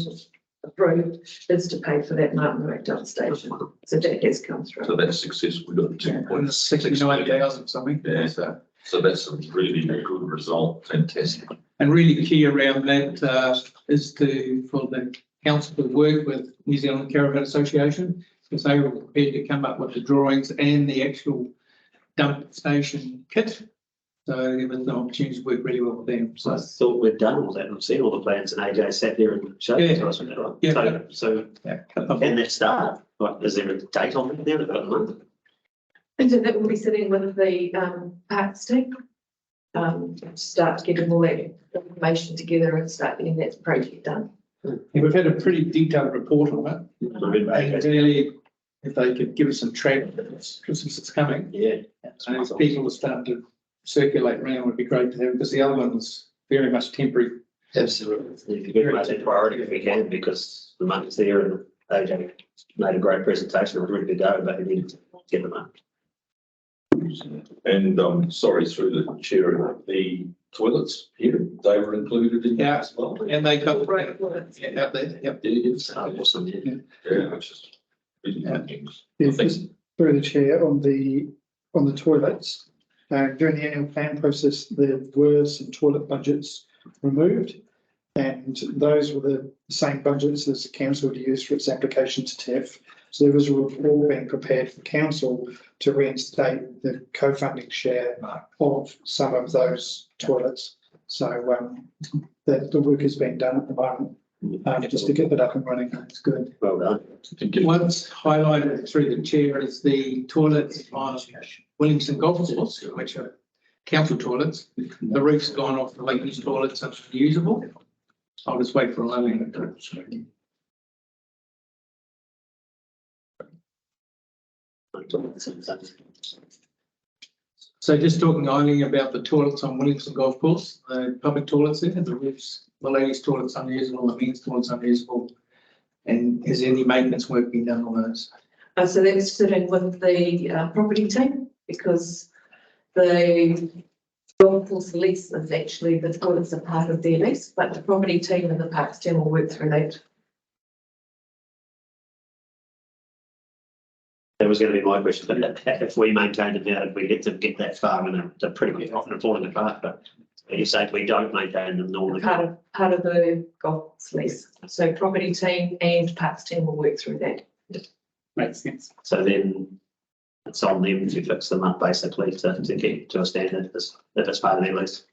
approved is to pay for that Martin Road dump station. So that has come through. So that's successful. We got 69,000 something. Yeah. So that's a really good result. Fantastic. And really key around that is for the council to work with New Zealand Caravan Association, because they were prepared to come up with the drawings and the actual dump station kit. So there was an opportunity to work really well with them. So I thought we'd done all that. We've seen all the plans, and AJ sat there and showed Yeah. it to us. Yeah. So yeah, can that start? Like, is there a date on it now? About a month? And so that will be sitting with the parks team. Start getting all that information together and start getting that project done. and we've had a pretty detailed report on it. And really, if they could give us some track, Christmas is coming. Yeah. And if people are starting to circulate around, would be great to have, because the other one was very much temporary. Absolutely. If you could make it a priority if we can, because the money's there and AJ made a great presentation. It was ready to go, but he didn't get the money. And sorry, through the chair, the toilets here, they were included in that as well. And they got Right. yeah, out there. Yep. It's Awesome, yeah. yeah, it's just really good things. Yes, through the chair on the toilets. During the annual plan process, there were some toilet budgets removed, and those were the same budgets as the council would use for its application to TIF. So there was a report being prepared for council to reinstate the co-funding share of some of those toilets. So the work is being done at the moment, just to get that up and running. That's good. Well done. What's highlighted through the chair is the toilets on Williamson Golf Course, which are council toilets. The roof's gone off the Lakey's toilets and it's unusable. I'll just wait for a moment. So just talking only about the toilets on Williamson Golf Course, the public toilets there, the roofs, the ladies' toilets unusable, the men's toilets unusable. And is any maintenance work being done on those? So that's sitting with the property team, because the golf course lease is actually, the toilets are part of their lease, but the property team and the parks team will work through that. That was going to be my question, but if we maintain them now, if we get that far, and they're pretty much often falling apart, but you say if we don't maintain them normally. Part of the golf lease. So property team and parks team will work through that. Makes sense. So then it's on them to fix them up basically to get to a standard if it's part of their lease.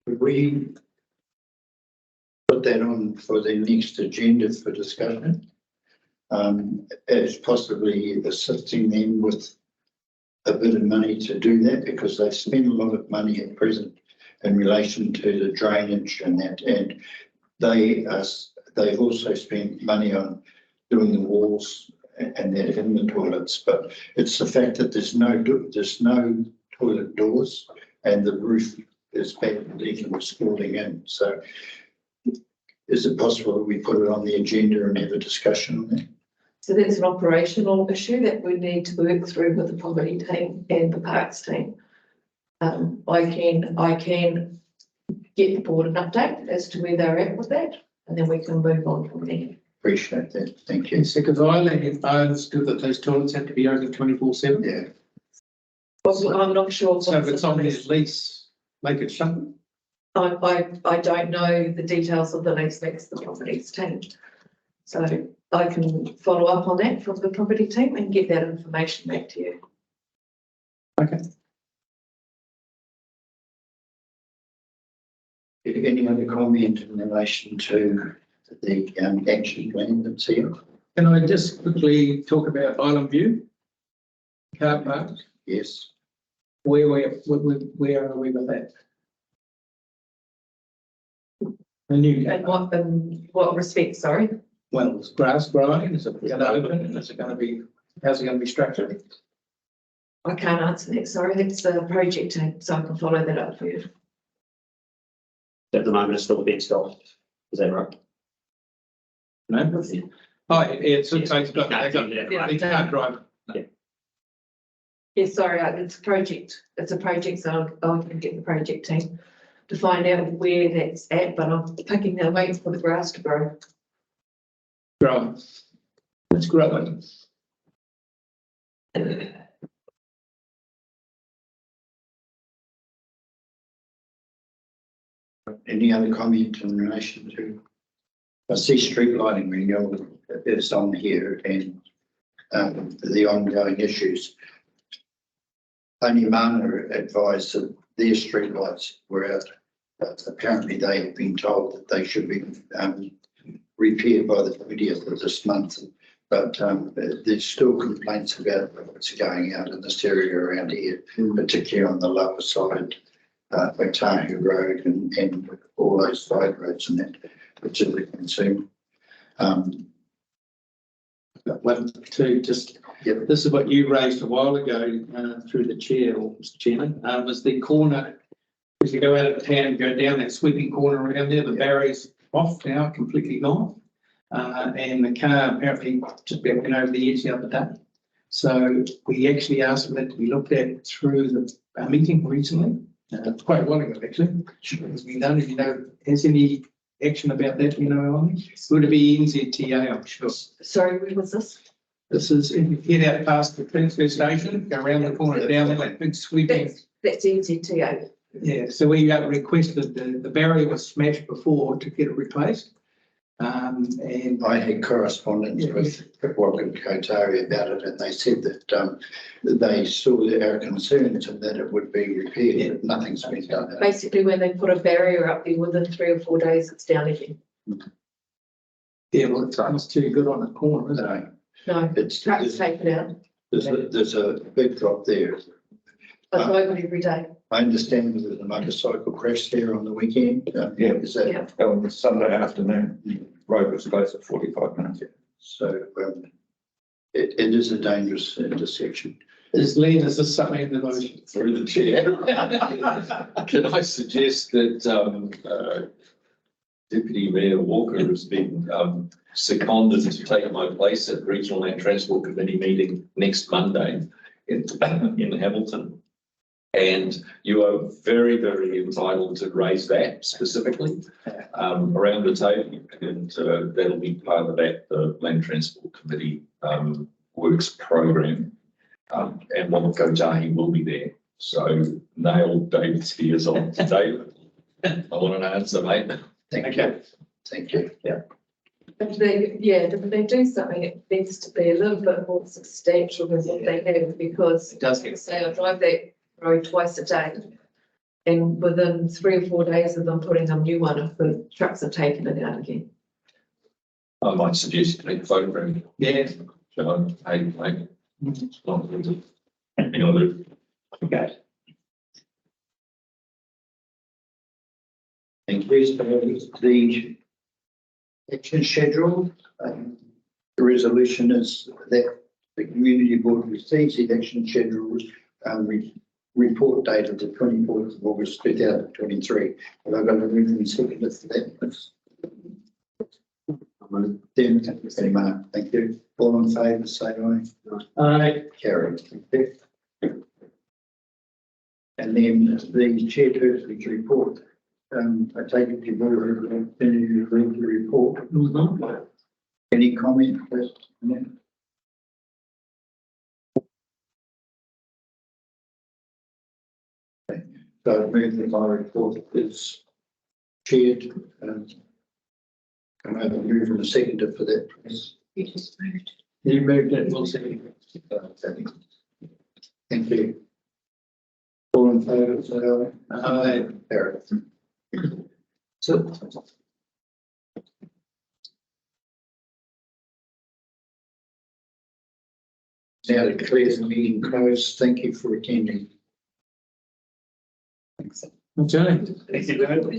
Could we put that on for the next agenda for discussion? As possibly assisting them with a bit of money to do that, because they spend a lot of money at present in relation to the drainage and that, and they've also spent money on doing the walls and that in the toilets, but it's the fact that there's no toilet doors and the roof is bad leaking or scalding in. So is it possible that we put it on the agenda and have a discussion on that? So that's an operational issue that we need to work through with the property team and the parks team. I can get the board an update as to where they're at with that, and then we can move on from there. Appreciate that. Thank you. Yes, because I understood that those toilets have to be open 24/7. Yeah. Well, I'm not sure. So if it's on their lease, make it shut. I don't know the details of the lease, that's the properties team. So I can follow up on that from the property team and get that information back to you. Okay. Any other comment in relation to the action plan that's here? Can I just quickly talk about Island View? Car park, Yes. where are we with that? The new car And park. what respect, sorry? Well, is grass growing? Is it going to open? Is it going to be, how's it going to be structured? I can't answer that, sorry, that's the project team, so I can follow that up for you. At the moment, it's still being stopped. Is that right? No? Oh, it's got, they can't drive. Yeah, sorry, it's a project, so I can get the project team to find out where that's at, but I'm picking their waiting for the grass to grow. Growing. It's growing. Any other comment in relation to? I see street lighting renewal is on here and the ongoing issues. Only Mana advised that their street lights were out, but apparently they have been told that they should be repaired by the 20th of this month. But there's still complaints about what's going out in this area around here, particularly on the lower side, Otahu Road and all those side roads and that, which is a concern. One, two, just, this is what you raised a while ago through the chair, or Mr. Chairman, was the corner, as you go out of town, go down that sweeping corner around there, the barrier's off now, completely gone. And the car apparently just went over the edge the other day. So we actually asked for that to be looked at through the meeting recently, quite a while ago actually. It's been done. If you know, has any action about that, you know, on it? Would it be NZTA, I'm sure. Sorry, where was this? This is, if you get out past the transfer station, go around the corner down there, that big sweeping. That's NZTA. Yeah, so we requested, the barrier was smashed before to get it replaced. And I had correspondence with Rock and Kotari about it, and they said that they saw our concerns and that it would be repaired, but nothing's been done. Basically, when they put a barrier up there, within 3 or 4 days, it's down again. yeah, well, it's almost too good on the corner, isn't it? No, No, it's, trucks take it out. there's a big drop there. I drive it every day. I understand there was a motorcycle crash there on the weekend. Yeah. Is that? Yeah. On Sunday afternoon, road was closed at 45 minutes. So it is a dangerous intersection. Is this something in the motion? Through the chair. Can I suggest that Deputy Mayor Walker has been seconded to take my place at Regional Land Transport Committee meeting next Monday in Hamilton. And you are very, very entitled to raise that specifically around the table, and that'll be part of that Land Transport Committee works program. And Whangamatā Community will be there. So nail David Spears on today. I want an answer, mate. Thank you. Thank you. If they do something, it needs to be a little bit more substantial than what they have, because It does get. say I drive that road twice a day. And within 3 or 4 days of them putting a new one, if the trucks are taking it out again. I might suggest you take a photograph. Yeah. So, hey, mate. It's not good. Any other? Okay. Thank you. So the action schedule, the resolution is that the community board receives the action schedule report date of the 24th of August 2023. Have I got a move and second for that, please? Then, Mark, thank you. All in favour, say aye. Aye. Carried. Thank you. And then the chairperson's report. I take it you've already read the report. Any comment first? No? Okay. So I move that my report is chaired. Can I have a move and a seconder for that, please? You just moved. You moved it, we'll see. Thank you. All in favour, say aye. Aye. Carried. So, Now declare the meeting closed. Thank you for attending. okay. Thank you, David.